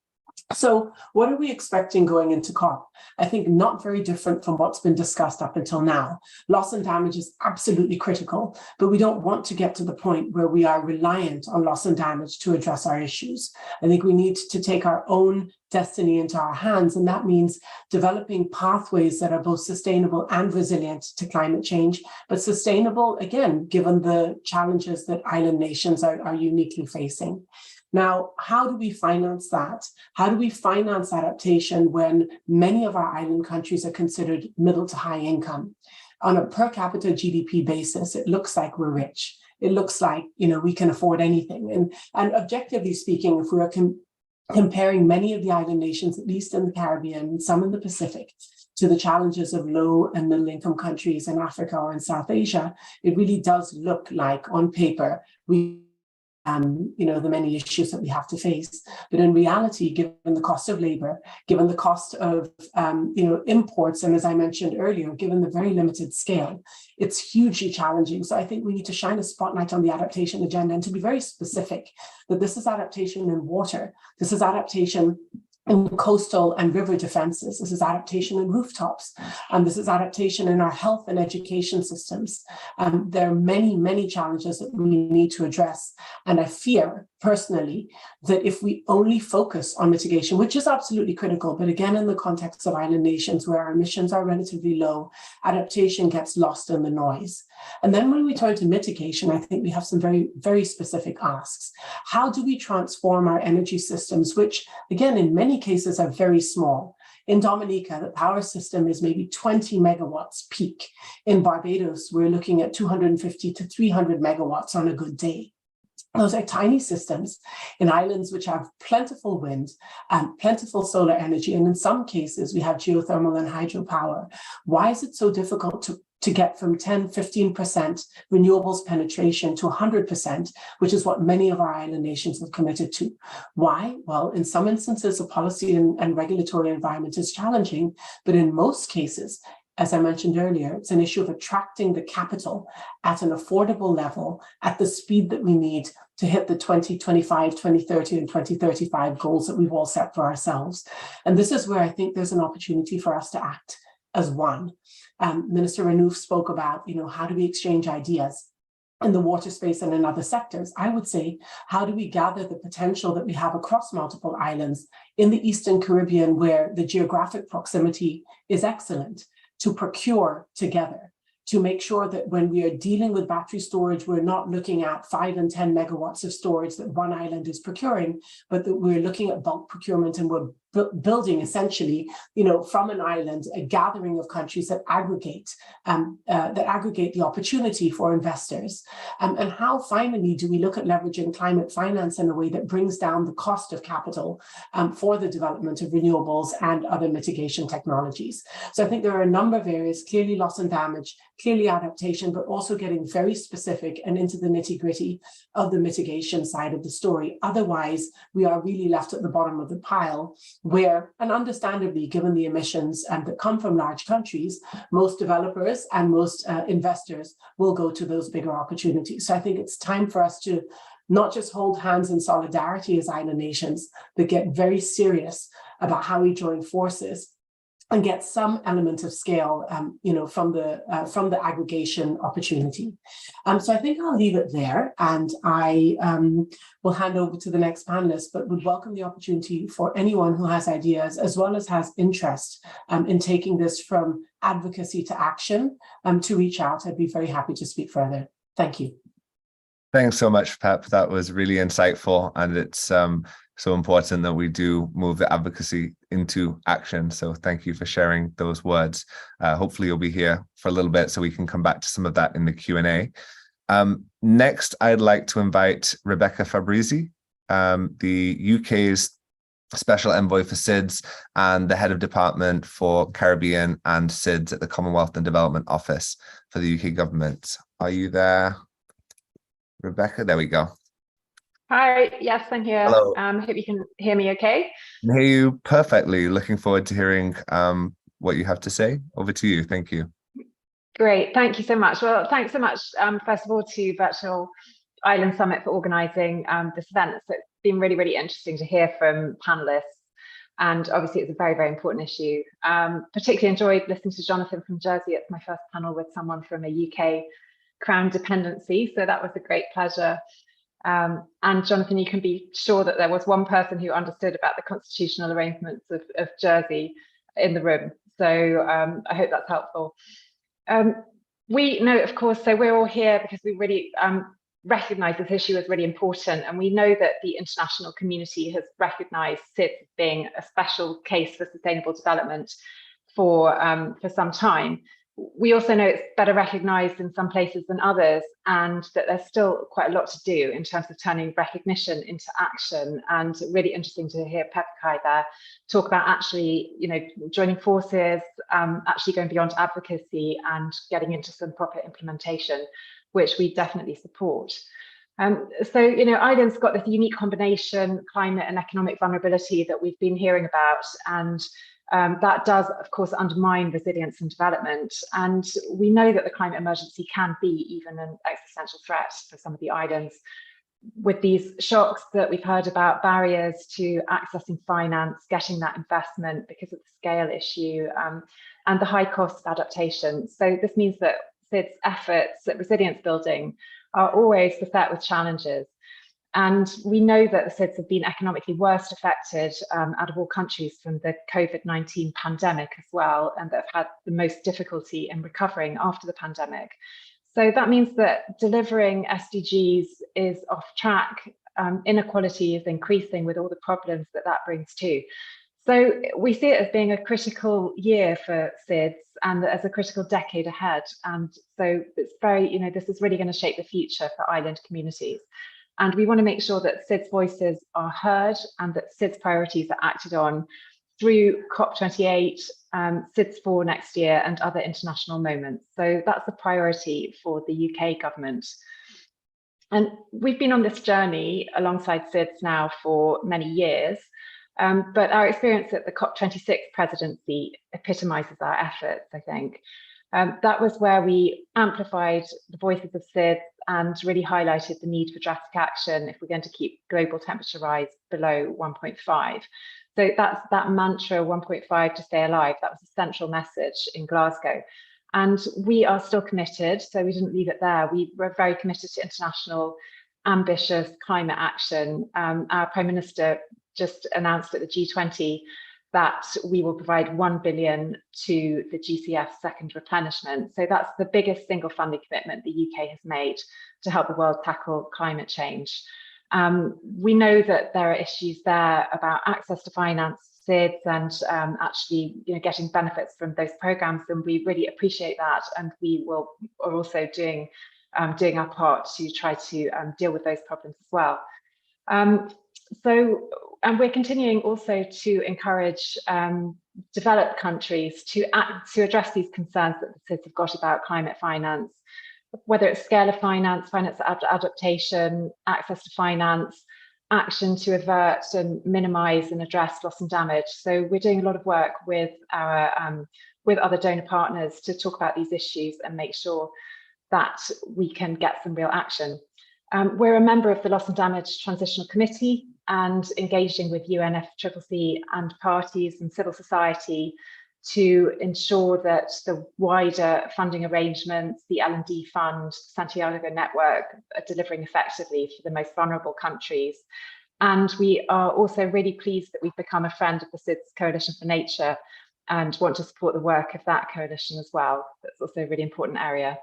So what are we expecting going into COP? I think not very different from what's been discussed up until now. Loss and damage is absolutely critical, but we don't want to get to the point where we are reliant on loss and damage to address our issues. I think we need to take our own destiny into our hands, and that means developing pathways that are both sustainable and resilient to climate change, but sustainable, again, given the challenges that island nations are uniquely facing. Now, how do we finance that? How do we finance adaptation when many of our island countries are considered middle to high income? On a per capita GDP basis, it looks like we're rich. It looks like, we can afford anything. And objectively speaking, if we are comparing many of the island nations, at least in the Caribbean, some in the Pacific, to the challenges of low and middle income countries in Africa or in South Asia, it really does look like on paper, the many issues that we have to face. But in reality, given the cost of labor, given the cost of, imports, and as I mentioned earlier, given the very limited scale, it's hugely challenging. So I think we need to shine a spotlight on the adaptation agenda and to be very specific that this is adaptation in water. This is adaptation in coastal and river defenses. This is adaptation in rooftops. This is adaptation in our health and education systems. There are many, many challenges that we need to address. And I fear personally that if we only focus on mitigation, which is absolutely critical, but again, in the context of island nations where our emissions are relatively low, adaptation gets lost in the noise. And then when we turn to mitigation, I think we have some very, very specific asks. How do we transform our energy systems, which again, in many cases are very small? In Dominica, the power system is maybe 20 megawatts peak. In Barbados, we're looking at 250 to 300 megawatts on a good day. Those are tiny systems in islands which have plentiful wind and plentiful solar energy. And in some cases, we have geothermal and hydropower. Why is it so difficult to get from 10, 15% renewables penetration to 100%, which is what many of our island nations have committed to? Why? Well, in some instances, the policy and regulatory environment is challenging, but in most cases, as I mentioned earlier, it's an issue of attracting the capital at an affordable level at the speed that we need to hit the 2025, 2030, and 2035 goals that we've all set for ourselves. And this is where I think there's an opportunity for us to act as one. Minister Renouf spoke about, how do we exchange ideas in the water space and in other sectors? I would say, how do we gather the potential that we have across multiple islands in the Eastern Caribbean, where the geographic proximity is excellent, to procure together, to make sure that when we are dealing with battery storage, we're not looking at 5 and 10 megawatts of storage that one island is procuring, but that we're looking at bulk procurement and we're building essentially, from an island, a gathering of countries that aggregate the opportunity for investors. And how finally do we look at leveraging climate finance in a way that brings down the cost of capital for the development of renewables and other mitigation technologies? So I think there are a number of areas, clearly loss and damage, clearly adaptation, but also getting very specific and into the nitty-gritty of the mitigation side of the story. Otherwise, we are really left at the bottom of the pile, where, and understandably, given the emissions that come from large countries, most developers and most investors will go to those bigger opportunities. So I think it's time for us to not just hold hands in solidarity as island nations, but get very serious about how we join forces and get some element of scale, from the aggregation opportunity. So I think I'll leave it there, and I will hand over to the next panelist, but would welcome the opportunity for anyone who has ideas as well as has interest in taking this from advocacy to action to reach out. I'd be very happy to speak further. Thank you. Thanks so much, Pep. That was really insightful, and it's so important that we do move the advocacy into action. So thank you for sharing those words. Hopefully you'll be here for a little bit so we can come back to some of that in the Q&A. Next, I'd like to invite Rebecca Fabrizi, the UK's Special Envoy for SIDS and the Head of Department for Caribbean and SIDS at the Commonwealth and Development Office for the UK Government. Are you there, Rebecca? There we go. Hi, yes, I'm here. Hello. Hope you can hear me okay. I hear you perfectly. Looking forward to hearing what you have to say. Over to you. Thank you. Great, thank you so much. Well, thanks so much, first of all, to Virtual Island Summit for organising this event. So it's been really, really interesting to hear from panellists. And obviously, it's a very, very important issue. Particularly enjoyed listening to Jonathan from Jersey. It's my first panel with someone from a UK Crown dependency. So that was a great pleasure. And Jonathan, you can be sure that there was one person who understood about the constitutional arrangements of Jersey in the room. So I hope that's helpful. We know, of course, so we're all here because we really recognise this issue as really important. And we know that the international community has recognised SIDS as being a special case for sustainable development for some time. We also know it's better recognised in some places than others, and that there's still quite a lot to do in terms of turning recognition into action. And really interesting to hear Pepkai there talk about actually, joining forces, actually going beyond advocacy and getting into some proper implementation, which we definitely support. So, Island's got this unique combination, climate and economic vulnerability that we've been hearing about, and that does, of course, undermine resilience and development. And we know that the climate emergency can be even an existential threat for some of the islands. with these shocks that we've heard about, barriers to accessing finance, getting that investment because of the scale issue, and the high cost of adaptation. So this means that SIDS efforts at resilience building are always beset with challenges. And we know that the SIDS have been economically worst affected out of all countries from the COVID-19 pandemic as well, and that have had the most difficulty in recovering after the pandemic. So that means that delivering SDGs is off track. Inequality is increasing with all the problems that that brings too. So we see it as being a critical year for SIDS and as a critical decade ahead. And so it's very, this is really going to shape the future for island communities. And we want to make sure that SIDS voices are heard and that SIDS priorities are acted on through COP28, SIDS4 next year, and other international moments. So that's the priority for the UK government. And we've been on this journey alongside SIDS now for many years, but our experience at the COP26 presidency epitomises our efforts, I think. That was where we amplified the voices of SIDS and really highlighted the need for drastic action if we're going to keep global temperature rise below 1.5. So that's that mantra 1.5 to stay alive. That was a central message in Glasgow. And we are still committed, so we didn't leave it there. We were very committed to international ambitious climate action. Our Prime Minister just announced at the G20 that we will provide 1 billion to the GCF second replenishment. So that's the biggest single funding commitment the UK has made to help the world tackle climate change. We know that there are issues there about access to finance, SIDS, and actually getting benefits from those programs, and we really appreciate that, and we are also doing our part to try to deal with those problems as well. And we're continuing also to encourage developed countries to address these concerns that the SIDS have got about climate finance, whether it's scale of finance, finance adaptation, access to finance, action to avert and minimise and address loss and damage. So we're doing a lot of work with our with other donor partners to talk about these issues and make sure that we can get some real action. We're a member of the Loss and Damage Transitional Committee and engaging with UNFCCC and parties and civil society to ensure that the wider funding arrangements, the L&D Fund, Santiago Network are delivering effectively for the most vulnerable countries. And we are also really pleased that we've become a friend of the SIDS Coalition for Nature and want to support the work of that coalition as well. That's also a really important area.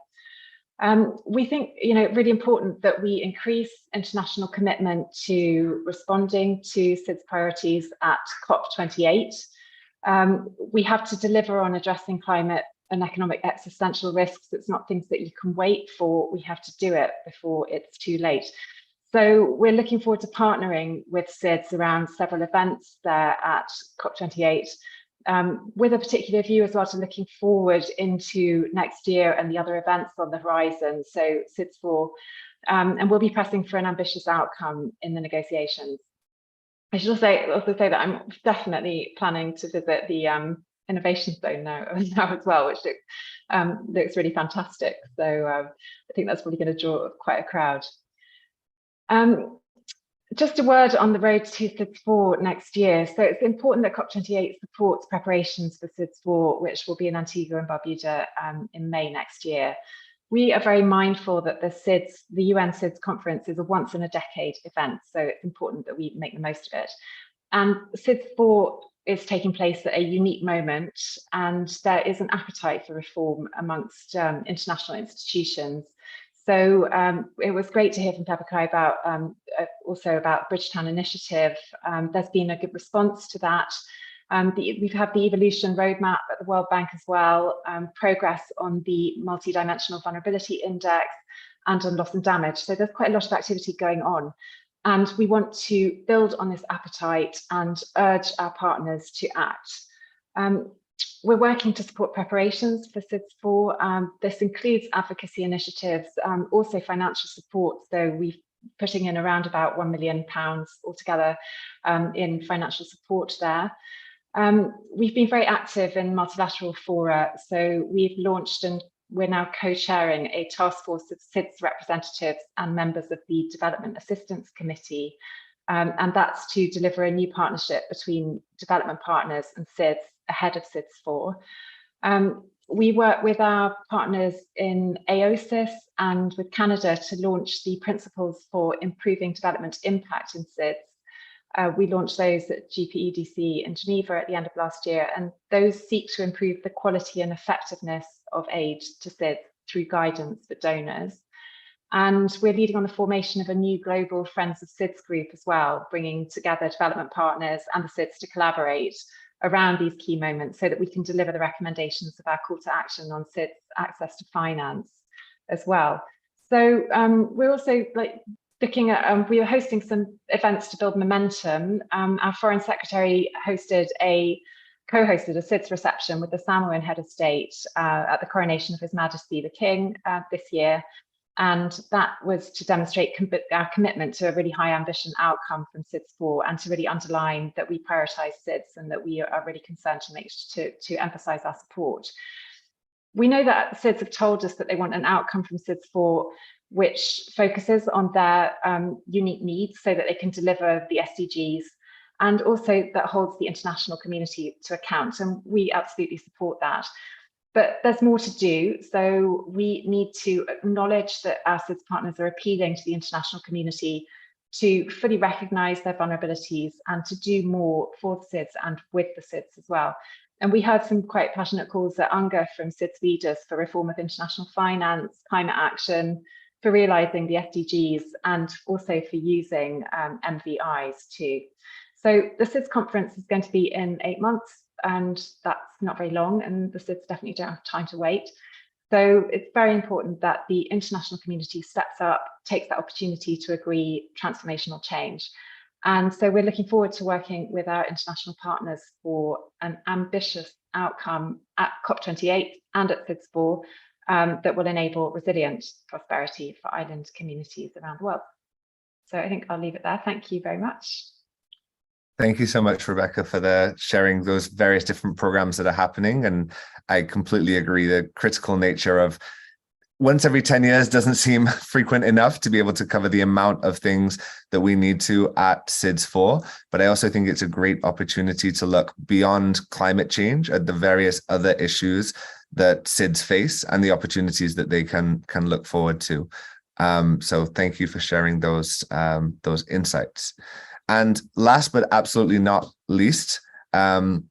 We think, really important that we increase international commitment to responding to SIDS priorities at COP28. We have to deliver on addressing climate and economic existential risks. It's not things that you can wait for. We have to do it before it's too late. So we're looking forward to partnering with SIDS around several events there at COP28. With a particular view as well to looking forward into next year and the other events on the horizon, so SIDS4, and we'll be pressing for an ambitious outcome in the negotiations. I should also say that I'm definitely planning to visit the innovation zone now as well, which looks really fantastic. So I think that's probably going to draw quite a crowd. Just a word on the road to SIDS4 next year. So it's important that COP28 supports preparations for SIDS4, which will be in Antigua and Barbuda in May next year. We are very mindful that the UN SIDS conference is a once in a decade event, so it's important that we make the most of it. And SIDS4 is taking place at a unique moment, and there is an appetite for reform amongst international institutions. So it was great to hear from Pepakai about also about Bridgetown Initiative. There's been a good response to that. We've had the evolution roadmap at the World Bank as well, progress on the multidimensional vulnerability index and on loss and damage. So there's quite a lot of activity going on. And we want to build on this appetite and urge our partners to act. We're working to support preparations for SIDS4. This includes advocacy initiatives, also financial support. So we're putting in around about £1 million altogether in financial support there. We've been very active in multilateral fora. So we've launched and we're now co-chairing a task force of SIDS representatives and members of the Development Assistance Committee. And that's to deliver a new partnership between development partners and SIDS ahead of SIDS4. We work with our partners in AOSIS and with Canada to launch the principles for improving development impact in SIDS. We launched those at GPEDC in Geneva at the end of last year, and those seek to improve the quality and effectiveness of aid to SIDS through guidance for donors. And we're leading on the formation of a new global Friends of SIDS group as well, bringing together development partners and the SIDS to collaborate around these key moments so that we can deliver the recommendations of our call to action on SIDS access to finance as well. So we're also looking at, we were hosting some events to build momentum. Our Foreign Secretary co-hosted a SIDS reception with the Samoan head of state at the coronation of His Majesty the King this year. And that was to demonstrate our commitment to a really high ambition outcome from SIDS4 and to really underline that we prioritise SIDS and that we are really concerned to emphasise our support. We know that SIDS have told us that they want an outcome from SIDS4 which focuses on their unique needs so that they can deliver the SDGs, and also that holds the international community to account. And we absolutely support that. But there's more to do. So we need to acknowledge that our SIDS partners are appealing to the international community to fully recognise their vulnerabilities and to do more for the SIDS and with the SIDS as well. And we heard some quite passionate calls at UNGA from SIDS leaders for reform of international finance, climate action, for realising the SDGs, and also for using MVIs too. So the SIDS conference is going to be in 8 months. And that's not very long, and the SIDS definitely don't have time to wait. So it's very important that the international community steps up, takes that opportunity to agree transformational change. And so we're looking forward to working with our international partners for an ambitious outcome at COP28 and at SIDS4 that will enable resilient prosperity for island communities around the world. So I think I'll leave it there. Thank you very much. Thank you so much, Rebecca, for sharing those various different programs that are happening. And I completely agree, the critical nature of once every 10 years doesn't seem frequent enough to be able to cover the amount of things that we need to at SIDS4. But I also think it's a great opportunity to look beyond climate change at the various other issues that SIDS face and the opportunities that they can look forward to. So thank you for sharing those insights. And last but absolutely not least, an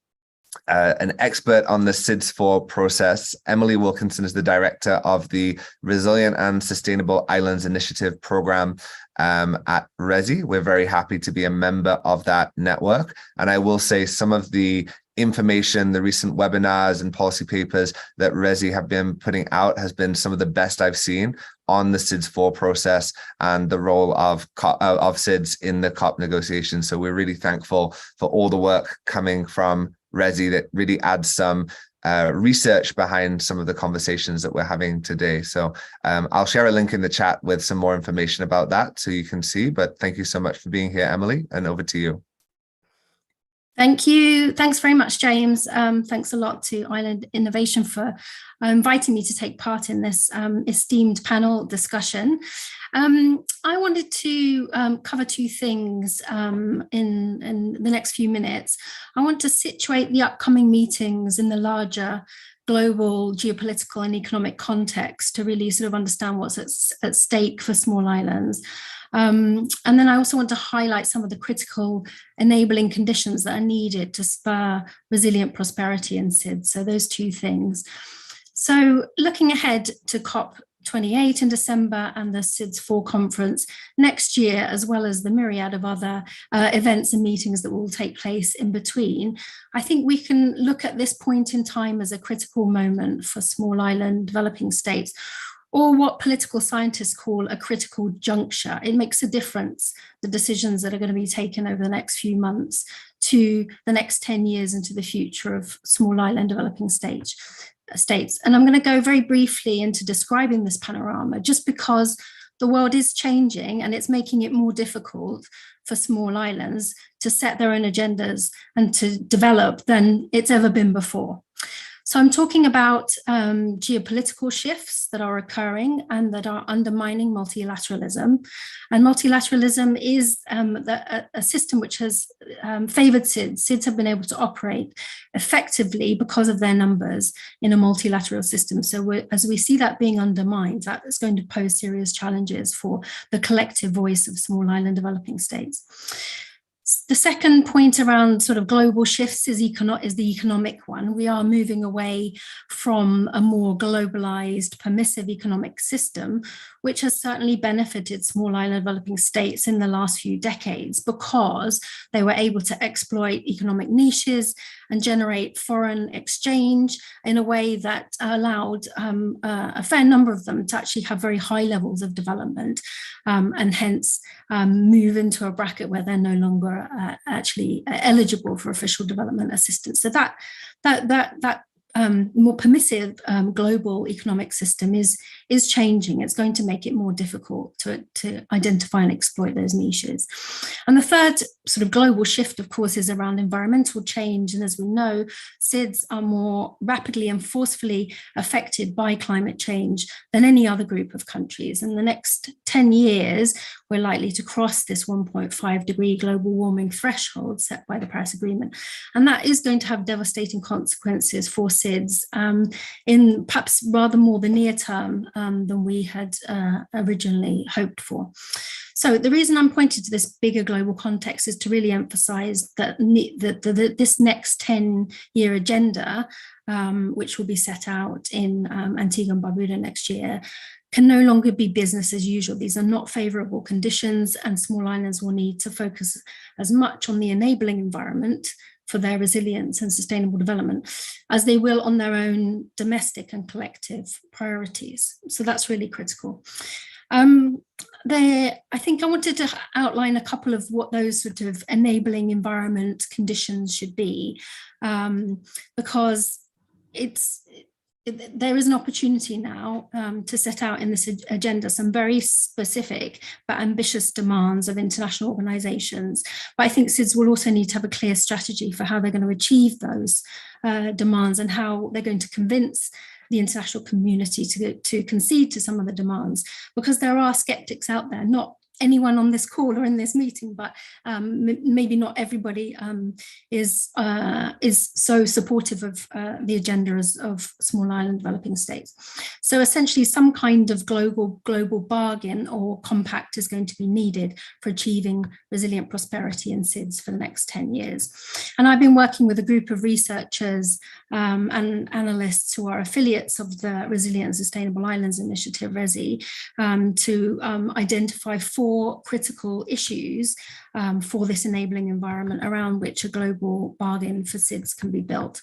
expert on the SIDS4 process, Emily Wilkinson is the director of the Resilient and Sustainable Islands Initiative program at RESI. We're very happy to be a member of that network. And I will say some of the information, the recent webinars and policy papers that RESI have been putting out has been some of the best I've seen on the SIDS4 process and the role of SIDS in the COP negotiations. So we're really thankful for all the work coming from RESI that really adds some research behind some of the conversations that we're having today. So I'll share a link in the chat with some more information about that so you can see. But thank you so much for being here, Emily, and over to you. Thank you. Thanks very much, James. Thanks a lot to Island Innovation for inviting me to take part in this esteemed panel discussion. I wanted to cover two things in the next few minutes. I want to situate the upcoming meetings in the larger global geopolitical and economic context to really sort of understand what's at stake for small islands. And then I also want to highlight some of the critical enabling conditions that are needed to spur resilient prosperity in SIDS. So those two things. So looking ahead to COP28 in December and the SIDS4 conference next year, as well as the myriad of other events and meetings that will take place in between, I think we can look at this point in time as a critical moment for small island developing states, or what political scientists call a critical juncture. It makes a difference, the decisions that are going to be taken over the next few months to the next 10 years into the future of small island developing states. And I'm going to go very briefly into describing this panorama, just because the world is changing and it's making it more difficult for small islands to set their own agendas and to develop than it's ever been before. So I'm talking about geopolitical shifts that are occurring and that are undermining multilateralism. And multilateralism is a system which has favored SIDS. SIDS have been able to operate effectively because of their numbers in a multilateral system. So as we see that being undermined, that is going to pose serious challenges for the collective voice of small island developing states. The second point around sort of global shifts is the economic one. We are moving away from a more globalized, permissive economic system, which has certainly benefited small island developing states in the last few decades because they were able to exploit economic niches and generate foreign exchange in a way that allowed a fair number of them to actually have very high levels of development and hence move into a bracket where they're no longer actually eligible for official development assistance. So that more permissive global economic system is changing. It's going to make it more difficult to identify and exploit those niches. And the third sort of global shift, of course, is around environmental change. And as we know, SIDS are more rapidly and forcefully affected by climate change than any other group of countries. In the next 10 years, we're likely to cross this 1.5 degree global warming threshold set by the Paris Agreement. And that is going to have devastating consequences for SIDS in perhaps rather more the near term than we had originally hoped for. So the reason I'm pointing to this bigger global context is to really emphasize that this next 10-year agenda, which will be set out in Antigua and Barbuda next year, can no longer be business as usual. These are not favorable conditions, and small islands will need to focus as much on the enabling environment for their resilience and sustainable development as they will on their own domestic and collective priorities. So that's really critical. I think I wanted to outline a couple of what those sort of enabling environment conditions should be, because there is an opportunity now to set out in this agenda some very specific but ambitious demands of international organisations. But I think SIDS will also need to have a clear strategy for how they're going to achieve those demands and how they're going to convince the international community to concede to some of the demands, because there are skeptics out there, not anyone on this call or in this meeting, but maybe not everybody is so supportive of the agenda of small island developing states. So essentially some kind of global bargain or compact is going to be needed for achieving resilient prosperity in SIDS for the next 10 years. And I've been working with a group of researchers and analysts who are affiliates of the Resilient and Sustainable Islands Initiative, RESI, to identify 4 critical issues for this enabling environment around which a global bargain for SIDS can be built.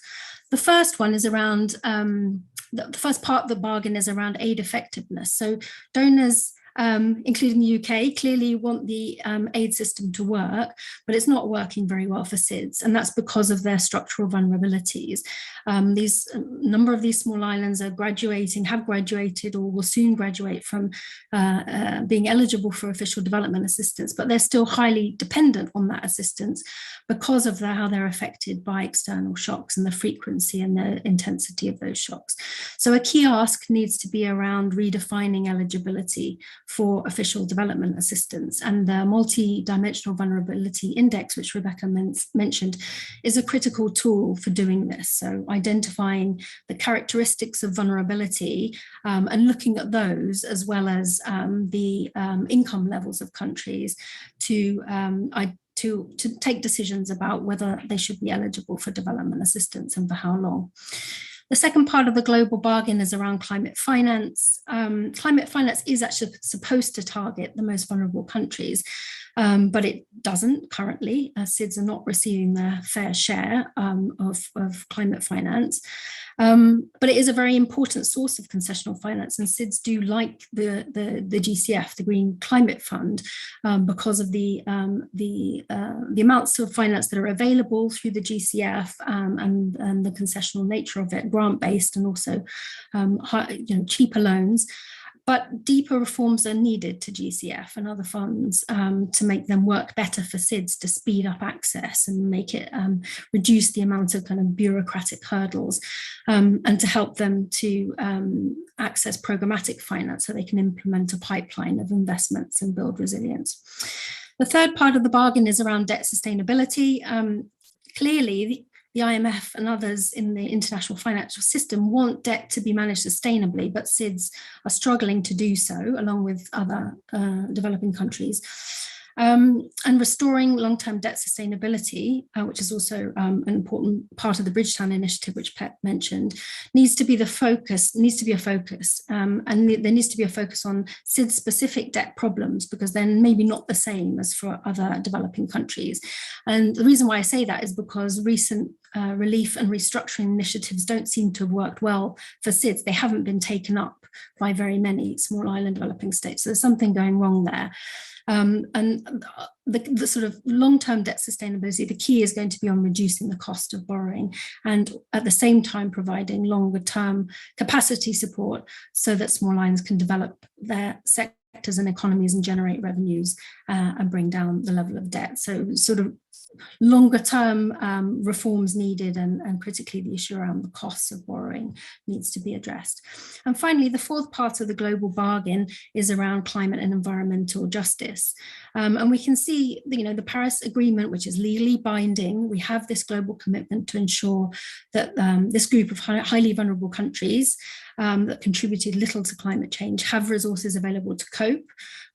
The first one is around, the first part of the bargain is around aid effectiveness. So donors, including the UK, clearly want the aid system to work, but it's not working very well for SIDS, and that's because of their structural vulnerabilities. Number of these small islands are graduating, have graduated, or will soon graduate from being eligible for official development assistance, but they're still highly dependent on that assistance because of how they're affected by external shocks and the frequency and the intensity of those shocks. So a key ask needs to be around redefining eligibility for official development assistance, and the multi-dimensional vulnerability index, which Rebecca mentioned, is a critical tool for doing this. So identifying the characteristics of vulnerability and looking at those, as well as the income levels of countries to take decisions about whether they should be eligible for development assistance and for how long. The second part of the global bargain is around climate finance. Climate finance is actually supposed to target the most vulnerable countries, but it doesn't currently. SIDS are not receiving their fair share of climate finance. But it is a very important source of concessional finance, and SIDS do like the GCF, the Green Climate Fund, because of the amounts of finance that are available through the GCF and the concessional nature of it, grant-based, and also cheaper loans. But deeper reforms are needed to GCF and other funds to make them work better for SIDS, to speed up access and make it reduce the amount of kind of bureaucratic hurdles, and to help them to access programmatic finance so they can implement a pipeline of investments and build resilience. The third part of the bargain is around debt sustainability. Clearly, the IMF and others in the international financial system want debt to be managed sustainably, but SIDS are struggling to do so, along with other developing countries. And restoring long-term debt sustainability, which is also an important part of the Bridgetown initiative, which Pep mentioned, needs to be a focus, and there needs to be a focus on SIDS-specific debt problems, because they're maybe not the same as for other developing countries. And the reason why I say that is because recent relief and restructuring initiatives don't seem to have worked well for SIDS. They haven't been taken up by very many small island developing states. So there's something going wrong there. And the sort of long-term debt sustainability, the key is going to be on reducing the cost of borrowing and at the same time providing longer-term capacity support so that small islands can develop their sectors and economies and generate revenues and bring down the level of debt. So sort of longer-term reforms needed, and critically the issue around the costs of borrowing needs to be addressed. And finally, the fourth part of the global bargain is around climate and environmental justice. And we can see, the Paris Agreement, which is legally binding. We have this global commitment to ensure that this group of highly vulnerable countries that contributed little to climate change have resources available to cope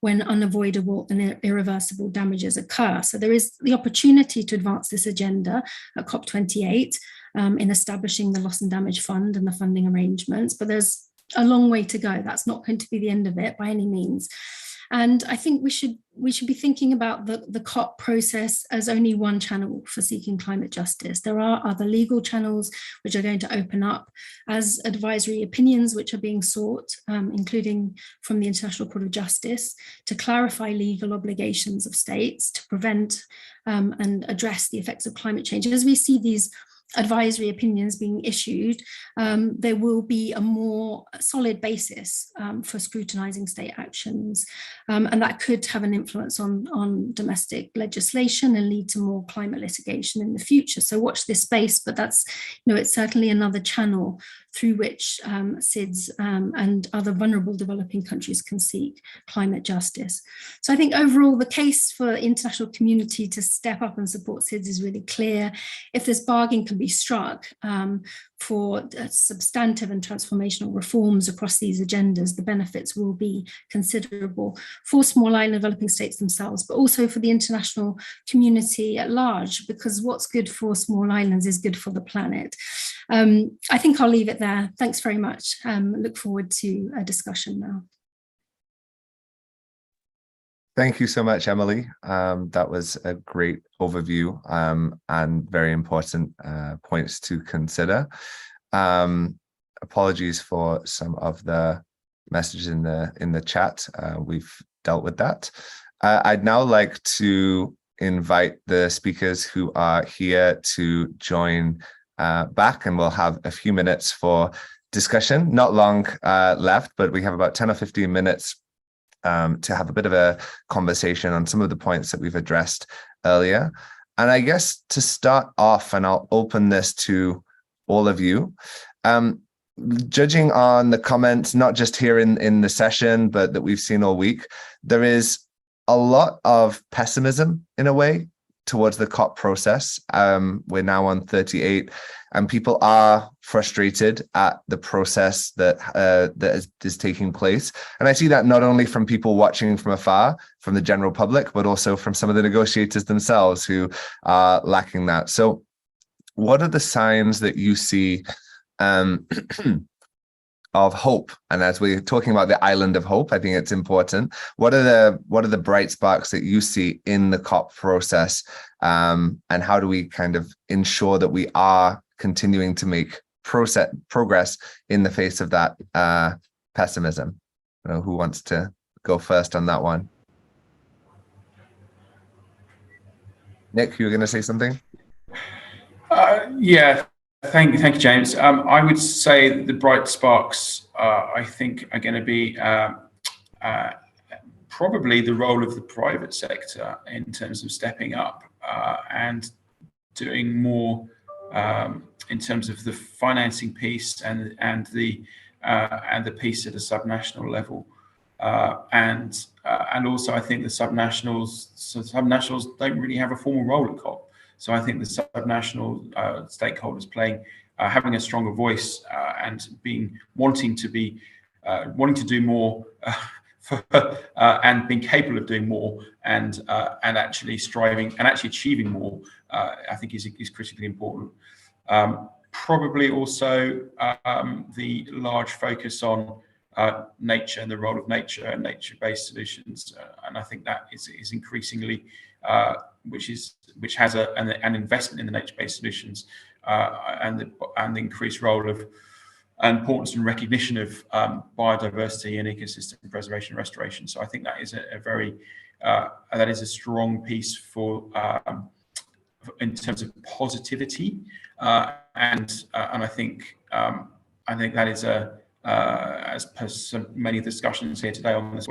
when unavoidable and irreversible damages occur. So there is the opportunity to advance this agenda at COP28 in establishing the Loss and Damage Fund and the funding arrangements, but there's a long way to go. That's not going to be the end of it by any means. And I think we should be thinking about the COP process as only one channel for seeking climate justice. There are other legal channels which are going to open up as advisory opinions which are being sought, including from the International Court of Justice, to clarify legal obligations of states to prevent and address the effects of climate change. As we see these advisory opinions being issued, there will be a more solid basis for scrutinizing state actions, and that could have an influence on domestic legislation and lead to more climate litigation in the future. So watch this space, but that's, it's certainly another channel through which SIDS and other vulnerable developing countries can seek climate justice. So I think overall the case for international community to step up and support SIDS is really clear. If this bargain can be struck for substantive and transformational reforms across these agendas, the benefits will be considerable for small island developing states themselves, but also for the international community at large, because what's good for small islands is good for the planet. I think I'll leave it there. Thanks very much. Look forward to a discussion now. Thank you so much, Emily. That was a great overview and very important points to consider. Apologies for some of the messages in the chat. We've dealt with that. I'd now like to invite the speakers who are here to join back, and we'll have a few minutes for discussion. Not long left, but we have about 10 or 15 minutes to have a bit of a conversation on some of the points that we've addressed earlier. And I guess to start off, and I'll open this to all of you, judging on the comments, not just here in the session, but that we've seen all week, there is a lot of pessimism in a way towards the COP process. We're now on 38, and people are frustrated at the process that is taking place. And I see that not only from people watching from afar, from the general public, but also from some of the negotiators themselves who are lacking that. So what are the signs that you see of hope? And as we're talking about the island of hope, I think it's important. What are the bright sparks that you see in the COP process, and how do we kind of ensure that we are continuing to make progress in the face of that pessimism? Who wants to go first on that one? Nick, you were going to say something? Yeah. Thank you, James. I would say that the bright sparks I think are going to be probably the role of the private sector in terms of stepping up and doing more in terms of the financing piece and the piece at a subnational level. And also, I think the subnationals don't really have a formal role at COP. So I think the subnational stakeholders having a stronger voice and wanting to do more and being capable of doing more and actually striving and actually achieving more, I think is critically important. Probably also the large focus on nature and the role of nature and nature-based solutions, and I think that is increasingly, which has an investment in the nature-based solutions and the increased role of importance and recognition of biodiversity and ecosystem preservation and restoration. So I think that is that is a strong piece for in terms of positivity, and I think that is as per so many discussions here today on this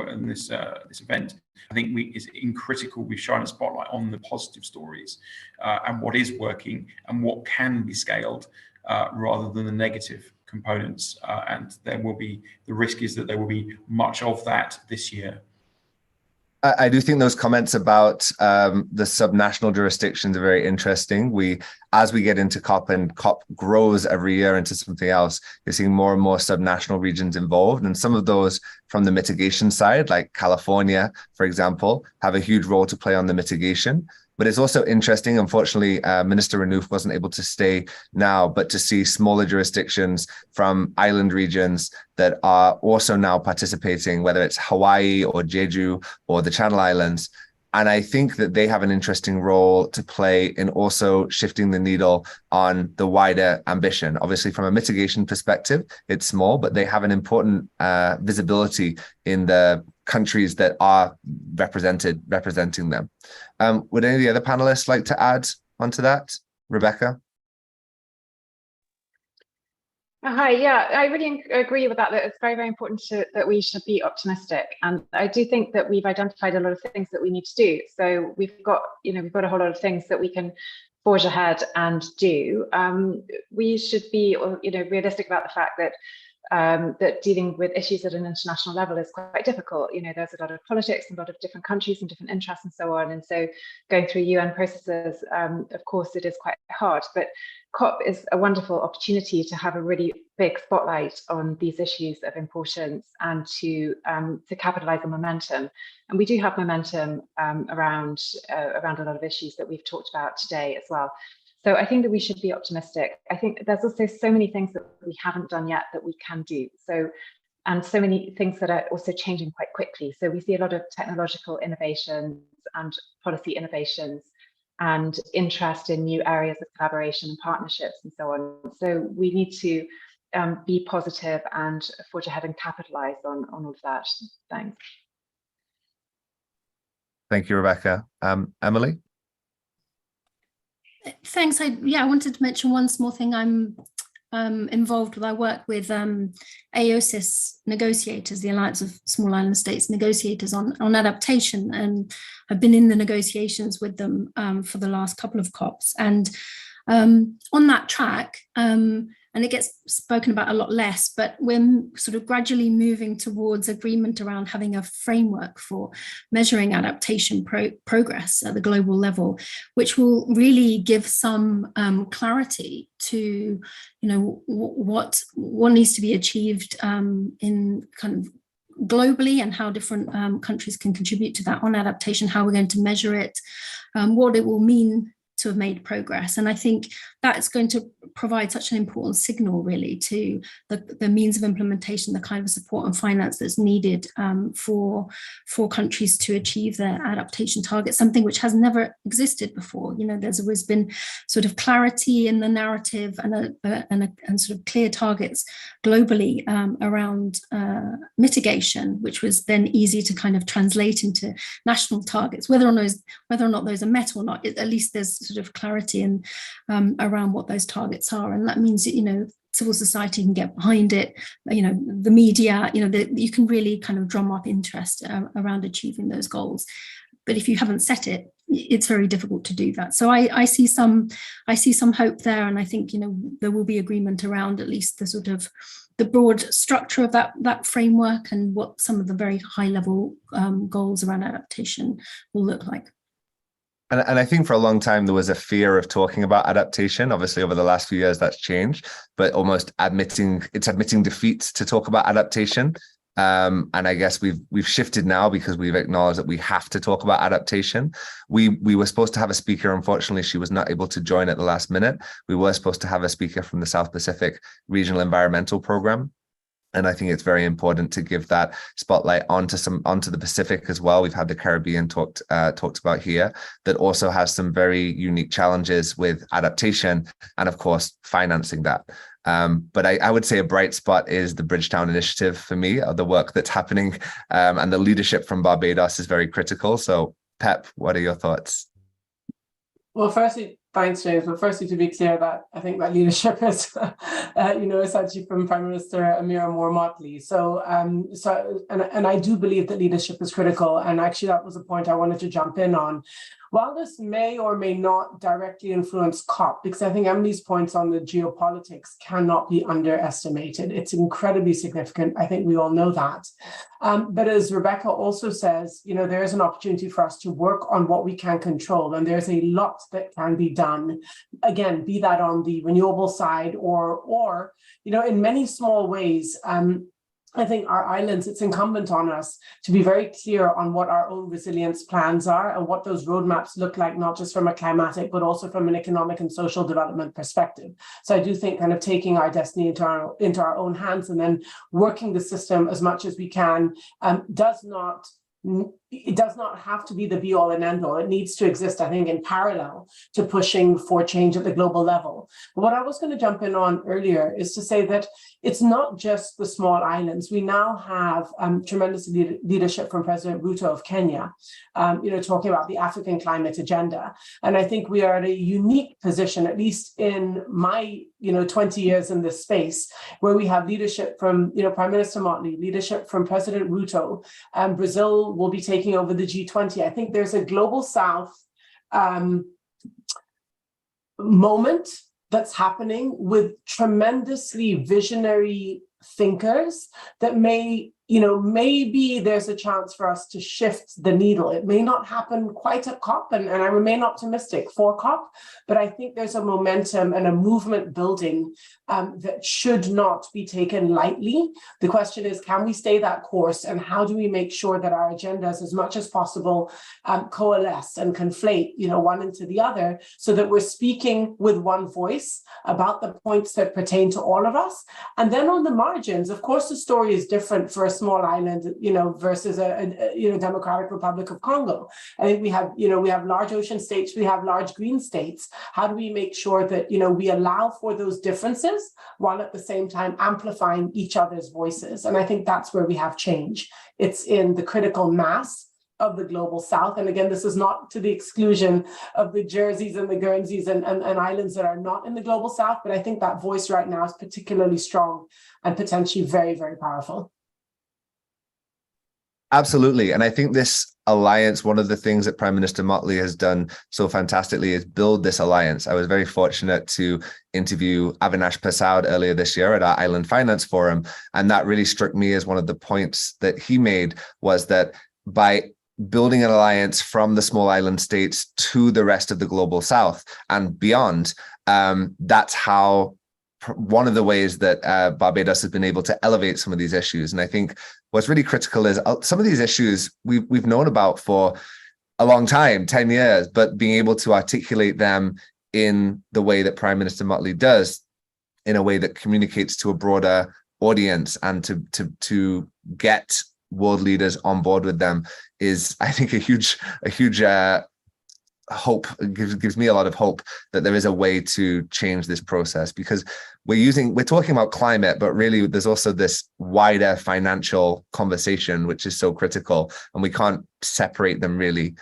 event, I think it's critical we shine a spotlight on the positive stories and what is working and what can be scaled rather than the negative components. And the risk is that there will be much of that this year. I do think those comments about the subnational jurisdictions are very interesting. As we get into COP and COP grows every year into something else, you're seeing more and more subnational regions involved. And some of those from the mitigation side, like California, for example, have a huge role to play on the mitigation. But it's also interesting, unfortunately, Minister Renouf wasn't able to stay now, but to see smaller jurisdictions from island regions that are also now participating, whether it's Hawaii or Jeju or the Channel Islands. And I think that they have an interesting role to play in also shifting the needle on the wider ambition. Obviously, from a mitigation perspective, it's small, but they have an important visibility in the countries that are representing them. Would any of the other panelists like to add onto that? Rebecca? Hi, yeah, I really agree with that. That it's very, very important that we should be optimistic, and I do think that we've identified a lot of things that we need to do. So we've got a whole lot of things that we can forge ahead and do. We should be, realistic about the fact that that dealing with issues at an international level is quite difficult. There's a lot of politics, a lot of different countries and different interests and so on. And so going through UN processes, of course, it is quite hard. But COP is a wonderful opportunity to have a really big spotlight on these issues of importance and to capitalize on momentum. And we do have momentum around a lot of issues that we've talked about today as well. So I think that we should be optimistic. I think there's also so many things that we haven't done yet that we can do. And so many things that are also changing quite quickly. So we see a lot of technological innovations and policy innovations and interest in new areas of collaboration and partnerships and so on. So we need to be positive and forge ahead and capitalize on all of that. Thanks. Thank you, Rebecca. Emily? Thanks. I wanted to mention one small thing I'm involved with. I work with AOSIS negotiators, the Alliance of Small Island States negotiators on adaptation, and I've been in the negotiations with them for the last couple of COPs. And on that track, and it gets spoken about a lot less, but we're sort of gradually moving towards agreement around having a framework for measuring adaptation progress at the global level, which will really give some clarity to, what needs to be achieved in kind of globally and how different countries can contribute to that on adaptation, how we're going to measure it, what it will mean to have made progress. And I think that's going to provide such an important signal really to the means of implementation, the kind of support and finance that's needed for countries to achieve their adaptation targets, something which has never existed before. There's always been sort of clarity in the narrative and sort of clear targets globally around mitigation, which was then easy to kind of translate into national targets. Whether or not those are met or not, at least there's sort of clarity and around what those targets are, and that means civil society can get behind it, the media, you can really kind of drum up interest around achieving those goals. But if you haven't set it, it's very difficult to do that. So I see some hope there, and I think there will be agreement around at least the sort of the broad structure of that framework and what some of the very high level goals around adaptation will look like. And I think for a long time, there was a fear of talking about adaptation. Obviously, over the last few years, that's changed, but almost admitting defeat to talk about adaptation. And I guess we've shifted now because we've acknowledged that we have to talk about adaptation. We were supposed to have a speaker. Unfortunately, she was not able to join at the last minute. We were supposed to have a speaker from the South Pacific Regional Environmental Program. And I think it's very important to give that spotlight onto the Pacific as well. We've had the Caribbean talked about here, that also has some very unique challenges with adaptation and, of course, financing that. But I would say a bright spot is the Bridgetown Initiative for me, the work that's happening, and the leadership from Barbados is very critical. So, Pep, what are your thoughts? Well, firstly, thanks, James. But firstly, to be clear, that I think that leadership is, essentially from Prime Minister Amira Moore-Motley. So I do believe that leadership is critical. And actually, that was a point I wanted to jump in on. While this may or may not directly influence COP, because I think Emily's points on the geopolitics cannot be underestimated. It's incredibly significant. I think we all know that. But as Rebecca also says, there is an opportunity for us to work on what we can control. And there's a lot that can be done. Again, be that on the renewable side or in many small ways. I think our islands, it's incumbent on us to be very clear on what our own resilience plans are and what those roadmaps look like, not just from a climatic, but also from an economic and social development perspective. So I do think kind of taking our destiny into our own hands and then working the system as much as we can does not have to be the be all and end all. It needs to exist, I think, in parallel to pushing for change at the global level. But what I was going to jump in on earlier is to say that it's not just the small islands. We now have tremendous leadership from President Ruto of Kenya, talking about the African climate agenda. And I think we are at a unique position, at least in my 20 years in this space, where we have leadership from Prime Minister Motley, leadership from President Ruto, and Brazil will be taking over the G20. I think there's a global South moment that's happening with tremendously visionary thinkers that maybe there's a chance for us to shift the needle. It may not happen quite at COP, and I remain optimistic for COP, but I think there's a momentum and a movement building that should not be taken lightly. The question is, can we stay that course, and how do we make sure that our agendas, as much as possible, coalesce and conflate, one into the other, so that we're speaking with one voice about the points that pertain to all of us. And then on the margins, of course, the story is different for a small island, versus a Democratic Republic of Congo. I think we have large ocean states, we have large green states. How do we make sure that, we allow for those differences while at the same time amplifying each other's voices? And I think that's where we have change. It's in the critical mass of the global South. And again, this is not to the exclusion of the Jerseys and the Guernseys and islands that are not in the global South, but I think that voice right now is particularly strong and potentially very, very powerful. Absolutely. And I think this alliance, one of the things that Prime Minister Motley has done so fantastically is build this alliance. I was very fortunate to interview Avinash Persaud earlier this year at our Island Finance Forum. And that really struck me as one of the points that he made, was that by building an alliance from the small island states to the rest of the global South and beyond, that's how one of the ways that Barbados has been able to elevate some of these issues. And I think what's really critical is some of these issues we've known about for a long time, 10 years, but being able to articulate them in the way that Prime Minister Motley does, in a way that communicates to a broader audience and to get world leaders on board with them is, I think, a huge hope. It gives me a lot of hope that there is a way to change this process, because we're talking about climate, but really there's also this wider financial conversation, which is so critical, and we can't separate them really,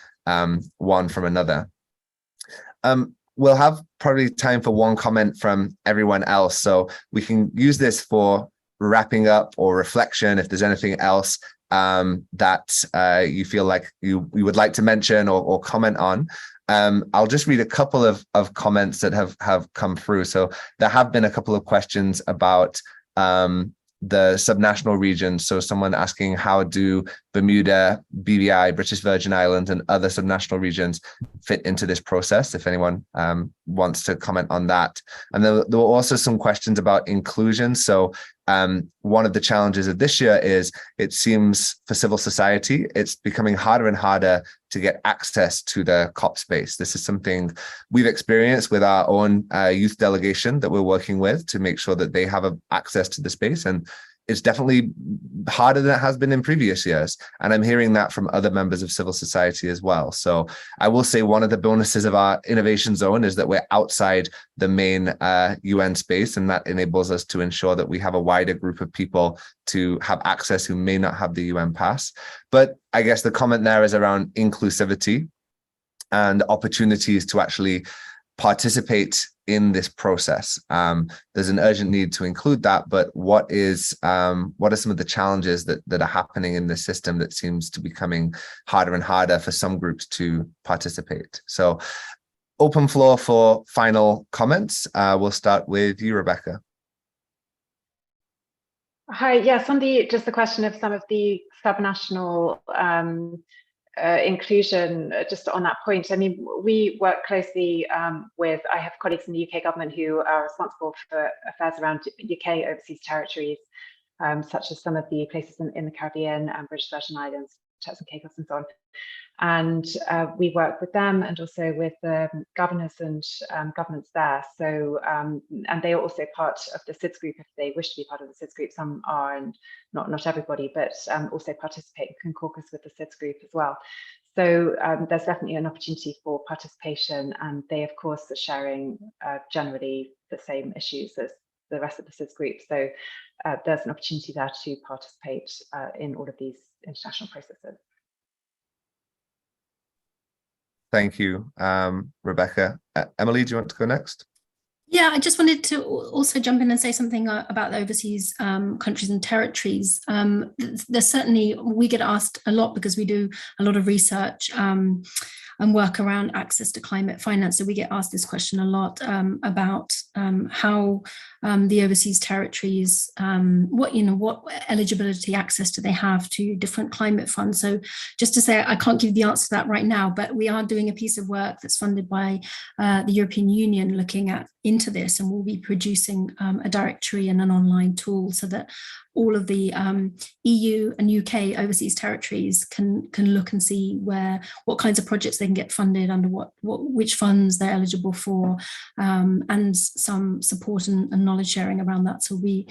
one from another. we'll have probably time for one comment from everyone else. So we can use this for wrapping up or reflection if there's anything else that you feel like you would like to mention or comment on. I'll just read a couple of comments that have come through. So there have been a couple of questions about the subnational regions. So someone asking, how do Bermuda, BVI, British Virgin Islands, and other subnational regions fit into this process? If anyone wants to comment on that. And there were also some questions about inclusion. So one of the challenges of this year is it seems for civil society, it's becoming harder and harder to get access to the COP space. This is something we've experienced with our own youth delegation that we're working with to make sure that they have access to the space. And it's definitely harder than it has been in previous years. And I'm hearing that from other members of civil society as well. So I will say one of the bonuses of our innovation zone is that we're outside the main UN space, and that enables us to ensure that we have a wider group of people to have access who may not have the UN pass. But I guess the comment there is around inclusivity and opportunities to actually participate in this process. There's an urgent need to include that, but what are some of the challenges that are happening in this system that seems to be becoming harder and harder for some groups to participate? So open floor for final comments. We'll start with you, Rebecca. Hi, yes, on just the question of some of the subnational inclusion, just on that point, I mean, we work closely I have colleagues in the UK government who are responsible for affairs around UK overseas territories, such as some of the places in the Caribbean and British Virgin Islands, Turks and Caicos and so on. And we work with them and also with the governors and governments there. So, and they are also part of the SIDS group if they wish to be part of the SIDS group. Some are, and not everybody, but also participate and can caucus with the SIDS group as well. So there's definitely an opportunity for participation, and they, of course, are sharing generally the same issues as the rest of the SIDS group. So there's an opportunity there to participate in all of these international processes. Thank you, Rebecca. Emily, do you want to go next? Yeah, I just wanted to also jump in and say something about the overseas countries and territories. There's certainly, we get asked a lot because we do a lot of research and work around access to climate finance. So we get asked this question a lot about how the overseas territories, what eligibility access do they have to different climate funds. So just to say, I can't give the answer to that right now, but we are doing a piece of work that's funded by the European Union looking into this, and we'll be producing a directory and an online tool so that all of the EU and UK overseas territories can look and see what kinds of projects they can get funded under which funds they're eligible for, and some support and knowledge sharing around that. So we'll be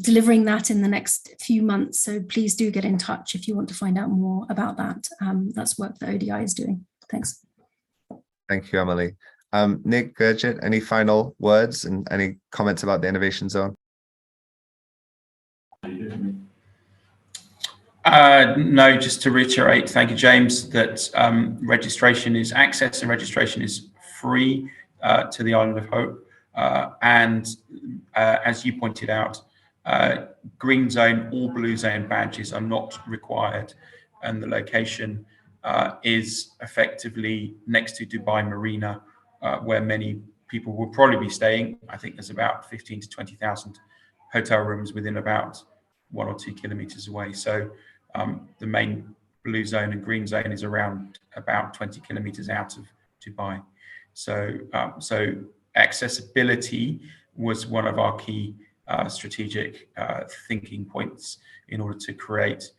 delivering that in the next few months. So please do get in touch if you want to find out more about that. That's work that ODI is doing. Thanks. Thank you, Emily. Nick, Gurjit, any final words and any comments about the Innovation Zone? No, just to reiterate, thank you, James, that registration is access and registration is free to the Island of Hope. And as you pointed out, green zone or blue zone badges are not required, and the location is effectively next to Dubai Marina, where many people will probably be staying. I think there's about 15 to 20,000 hotel rooms within about 1 or 2 kilometers away. So the main blue zone and green zone is around about 20 kilometers out of Dubai. So accessibility was one of our key strategic thinking points in order to create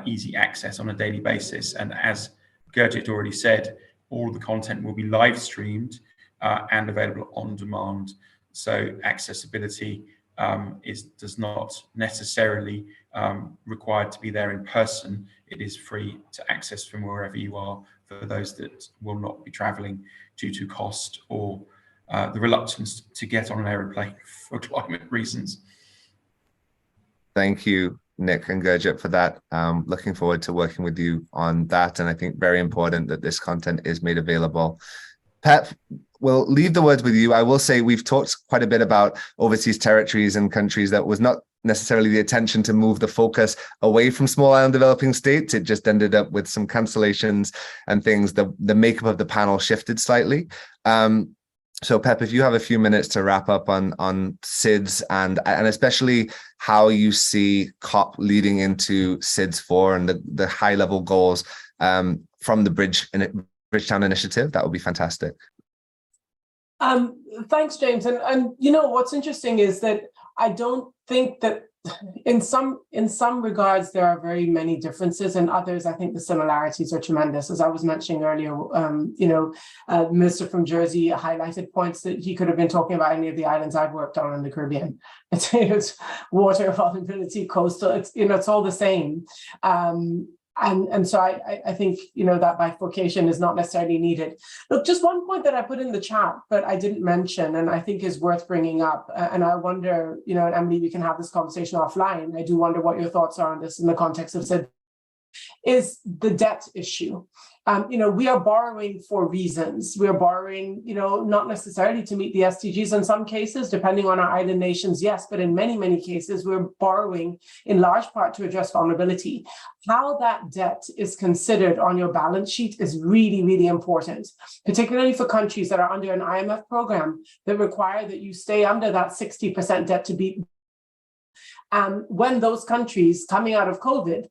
easy access on a daily basis. And as Gurjit already said, all of the content will be live streamed and available on demand. So accessibility does not necessarily required to be there in person. It is free to access from wherever you are for those that will not be traveling due to cost or the reluctance to get on an aeroplane for climate reasons. Thank you, Nick and Gurjit, for that. Looking forward to working with you on that. And I think very important that this content is made available. Pep, we'll leave the words with you. I will say we've talked quite a bit about overseas territories and countries that was not necessarily the intention to move the focus away from small island developing states. It just ended up with some cancellations and things. The makeup of the panel shifted slightly. So Pep, if you have a few minutes to wrap up on SIDS and especially how you see COP leading into SIDS4 and the high level goals from the Bridgetown Initiative, that would be fantastic. Thanks, James. And you know, what's interesting is that I don't think that in some regards, there are very many differences. In others, I think the similarities are tremendous. As I was mentioning earlier, the minister from Jersey highlighted points that he could have been talking about any of the islands I've worked on in the Caribbean. It's water, vulnerability, coastal, it's all the same. And so I think, that bifurcation is not necessarily needed. Look, just one point that I put in the chat, but I didn't mention, and I think is worth bringing up. And I wonder, and Emily, we can have this conversation offline. I do wonder what your thoughts are on this in the context of SID, is the debt issue. We are borrowing for reasons. We are borrowing, not necessarily to meet the SDGs in some cases, depending on our island nations, yes, but in many, many cases, we're borrowing in large part to address vulnerability. How that debt is considered on your balance sheet is really, really important, particularly for countries that are under an IMF program that require that you stay under that 60% debt to beat. When those countries coming out of COVID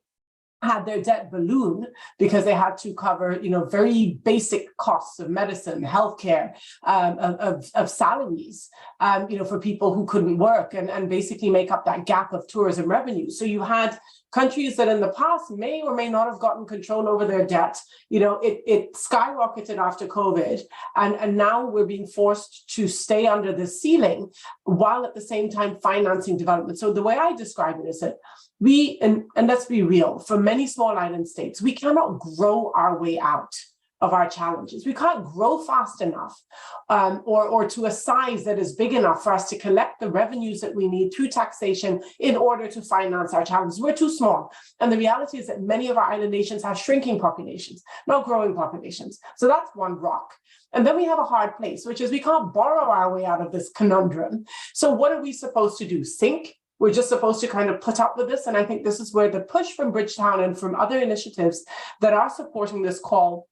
had their debt balloon because they had to cover, very basic costs of medicine, healthcare, of salaries, for people who couldn't work and basically make up that gap of tourism revenue. So you had countries that in the past may or may not have gotten control over their debt. It skyrocketed after COVID, and now we're being forced to stay under the ceiling while at the same time financing development. So the way I describe it is that and let's be real, for many small island states, we cannot grow our way out of our challenges. We can't grow fast enough or to a size that is big enough for us to collect the revenues that we need through taxation in order to finance our challenges. We're too small. And the reality is that many of our island nations have shrinking populations, not growing populations. So that's one rock. And then we have a hard place, which is we can't borrow our way out of this conundrum. So what are we supposed to do? Sink? We're just supposed to kind of put up with this. And I think this is where the push from Bridgetown and from other initiatives that are supporting this call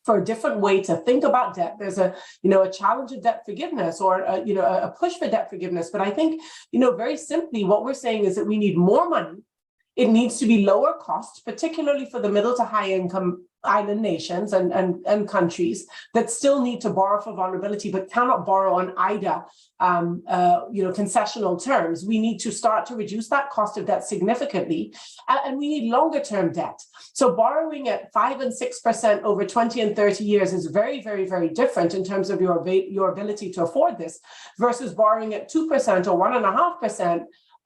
for a different way to think about debt. There's a challenge of debt forgiveness or a push for debt forgiveness. But I think, very simply, what we're saying is that we need more money. It needs to be lower cost, particularly for the middle to high income island nations and countries that still need to borrow for vulnerability, but cannot borrow on either concessional terms. We need to start to reduce that cost of debt significantly, and we need longer term debt. So borrowing at 5 and 6% over 20 and 30 years is very, very, very different in terms of your ability to afford this versus borrowing at 2% or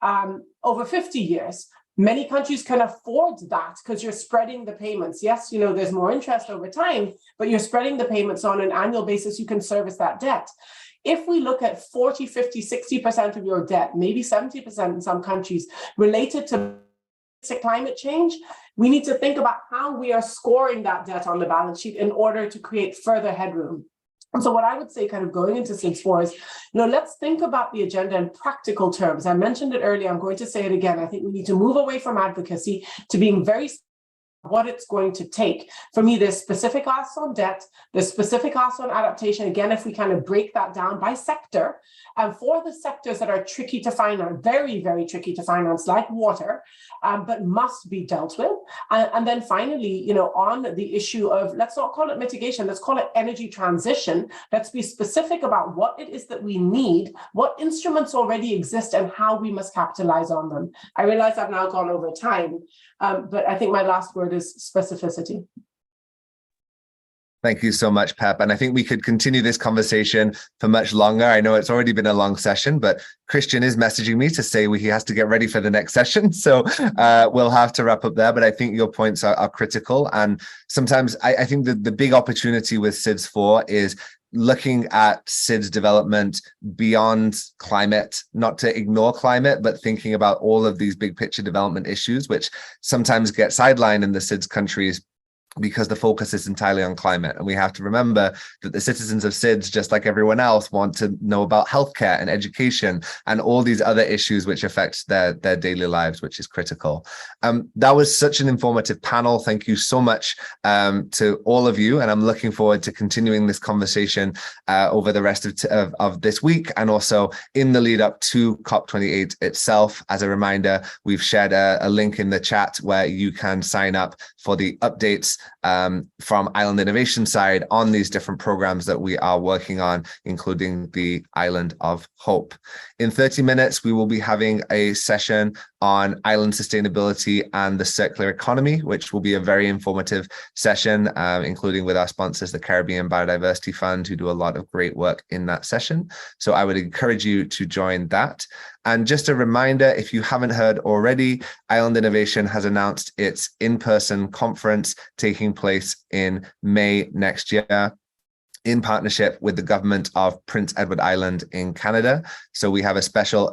1.5% over 50 years. Many countries can afford that because you're spreading the payments. Yes, there's more interest over time, but you're spreading the payments on an annual basis. You can service that debt. If we look at 40, 50, 60% of your debt, maybe 70% in some countries related to climate change, we need to think about how we are scoring that debt on the balance sheet in order to create further headroom. And so what I would say kind of going into SIDS4 is, let's think about the agenda in practical terms. I mentioned it earlier, I'm going to say it again. I think we need to move away from advocacy to being very what it's going to take. For me, there's specific asks on debt, there's specific asks on adaptation. Again, if we kind of break that down by sector, and for the sectors that are tricky to finance, very, very tricky to finance, like water, but must be dealt with. And then finally, on the issue of, let's not call it mitigation, let's call it energy transition. Let's be specific about what it is that we need, what instruments already exist, and how we must capitalize on them. I realize I've now gone over time, but I think my last word is specificity. Thank you so much, Pep. And I think we could continue this conversation for much longer. I know it's already been a long session, but Christian is messaging me to say he has to get ready for the next session. So we'll have to wrap up there. But I think your points are critical. And sometimes I think that the big opportunity with SIDS4 is looking at SIDS development beyond climate, not to ignore climate, but thinking about all of these big picture development issues, which sometimes get sidelined in the SIDS countries because the focus is entirely on climate. And we have to remember that the citizens of SIDS, just like everyone else, want to know about healthcare and education and all these other issues which affect their daily lives, which is critical. That was such an informative panel. Thank you so much to all of you. And I'm looking forward to continuing this conversation over the rest of this week, and also in the lead up to COP28 itself. As a reminder, we've shared a link in the chat where you can sign up for the updates from Island Innovation side on these different programs that we are working on, including the Island of Hope. In 30 minutes, we will be having a session on island sustainability and the circular economy, which will be a very informative session, including with our sponsors, the Caribbean Biodiversity Fund, who do a lot of great work in that session. So I would encourage you to join that. And just a reminder, if you haven't heard already, Island Innovation has announced its in-person conference taking place in May next year, in partnership with the government of Prince Edward Island in Canada. So we have a special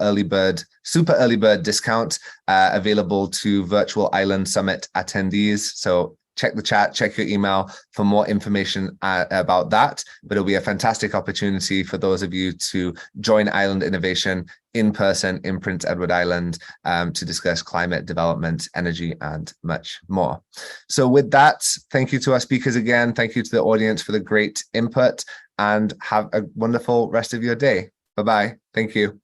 super early bird discount available to Virtual Island Summit attendees. So check the chat, check your email for more information about that. But it'll be a fantastic opportunity for those of you to join Island Innovation in person in Prince Edward Island to discuss climate development, energy, and much more. So with that, thank you to our speakers again. Thank you to the audience for the great input, and have a wonderful rest of your day. Bye-bye. Thank you.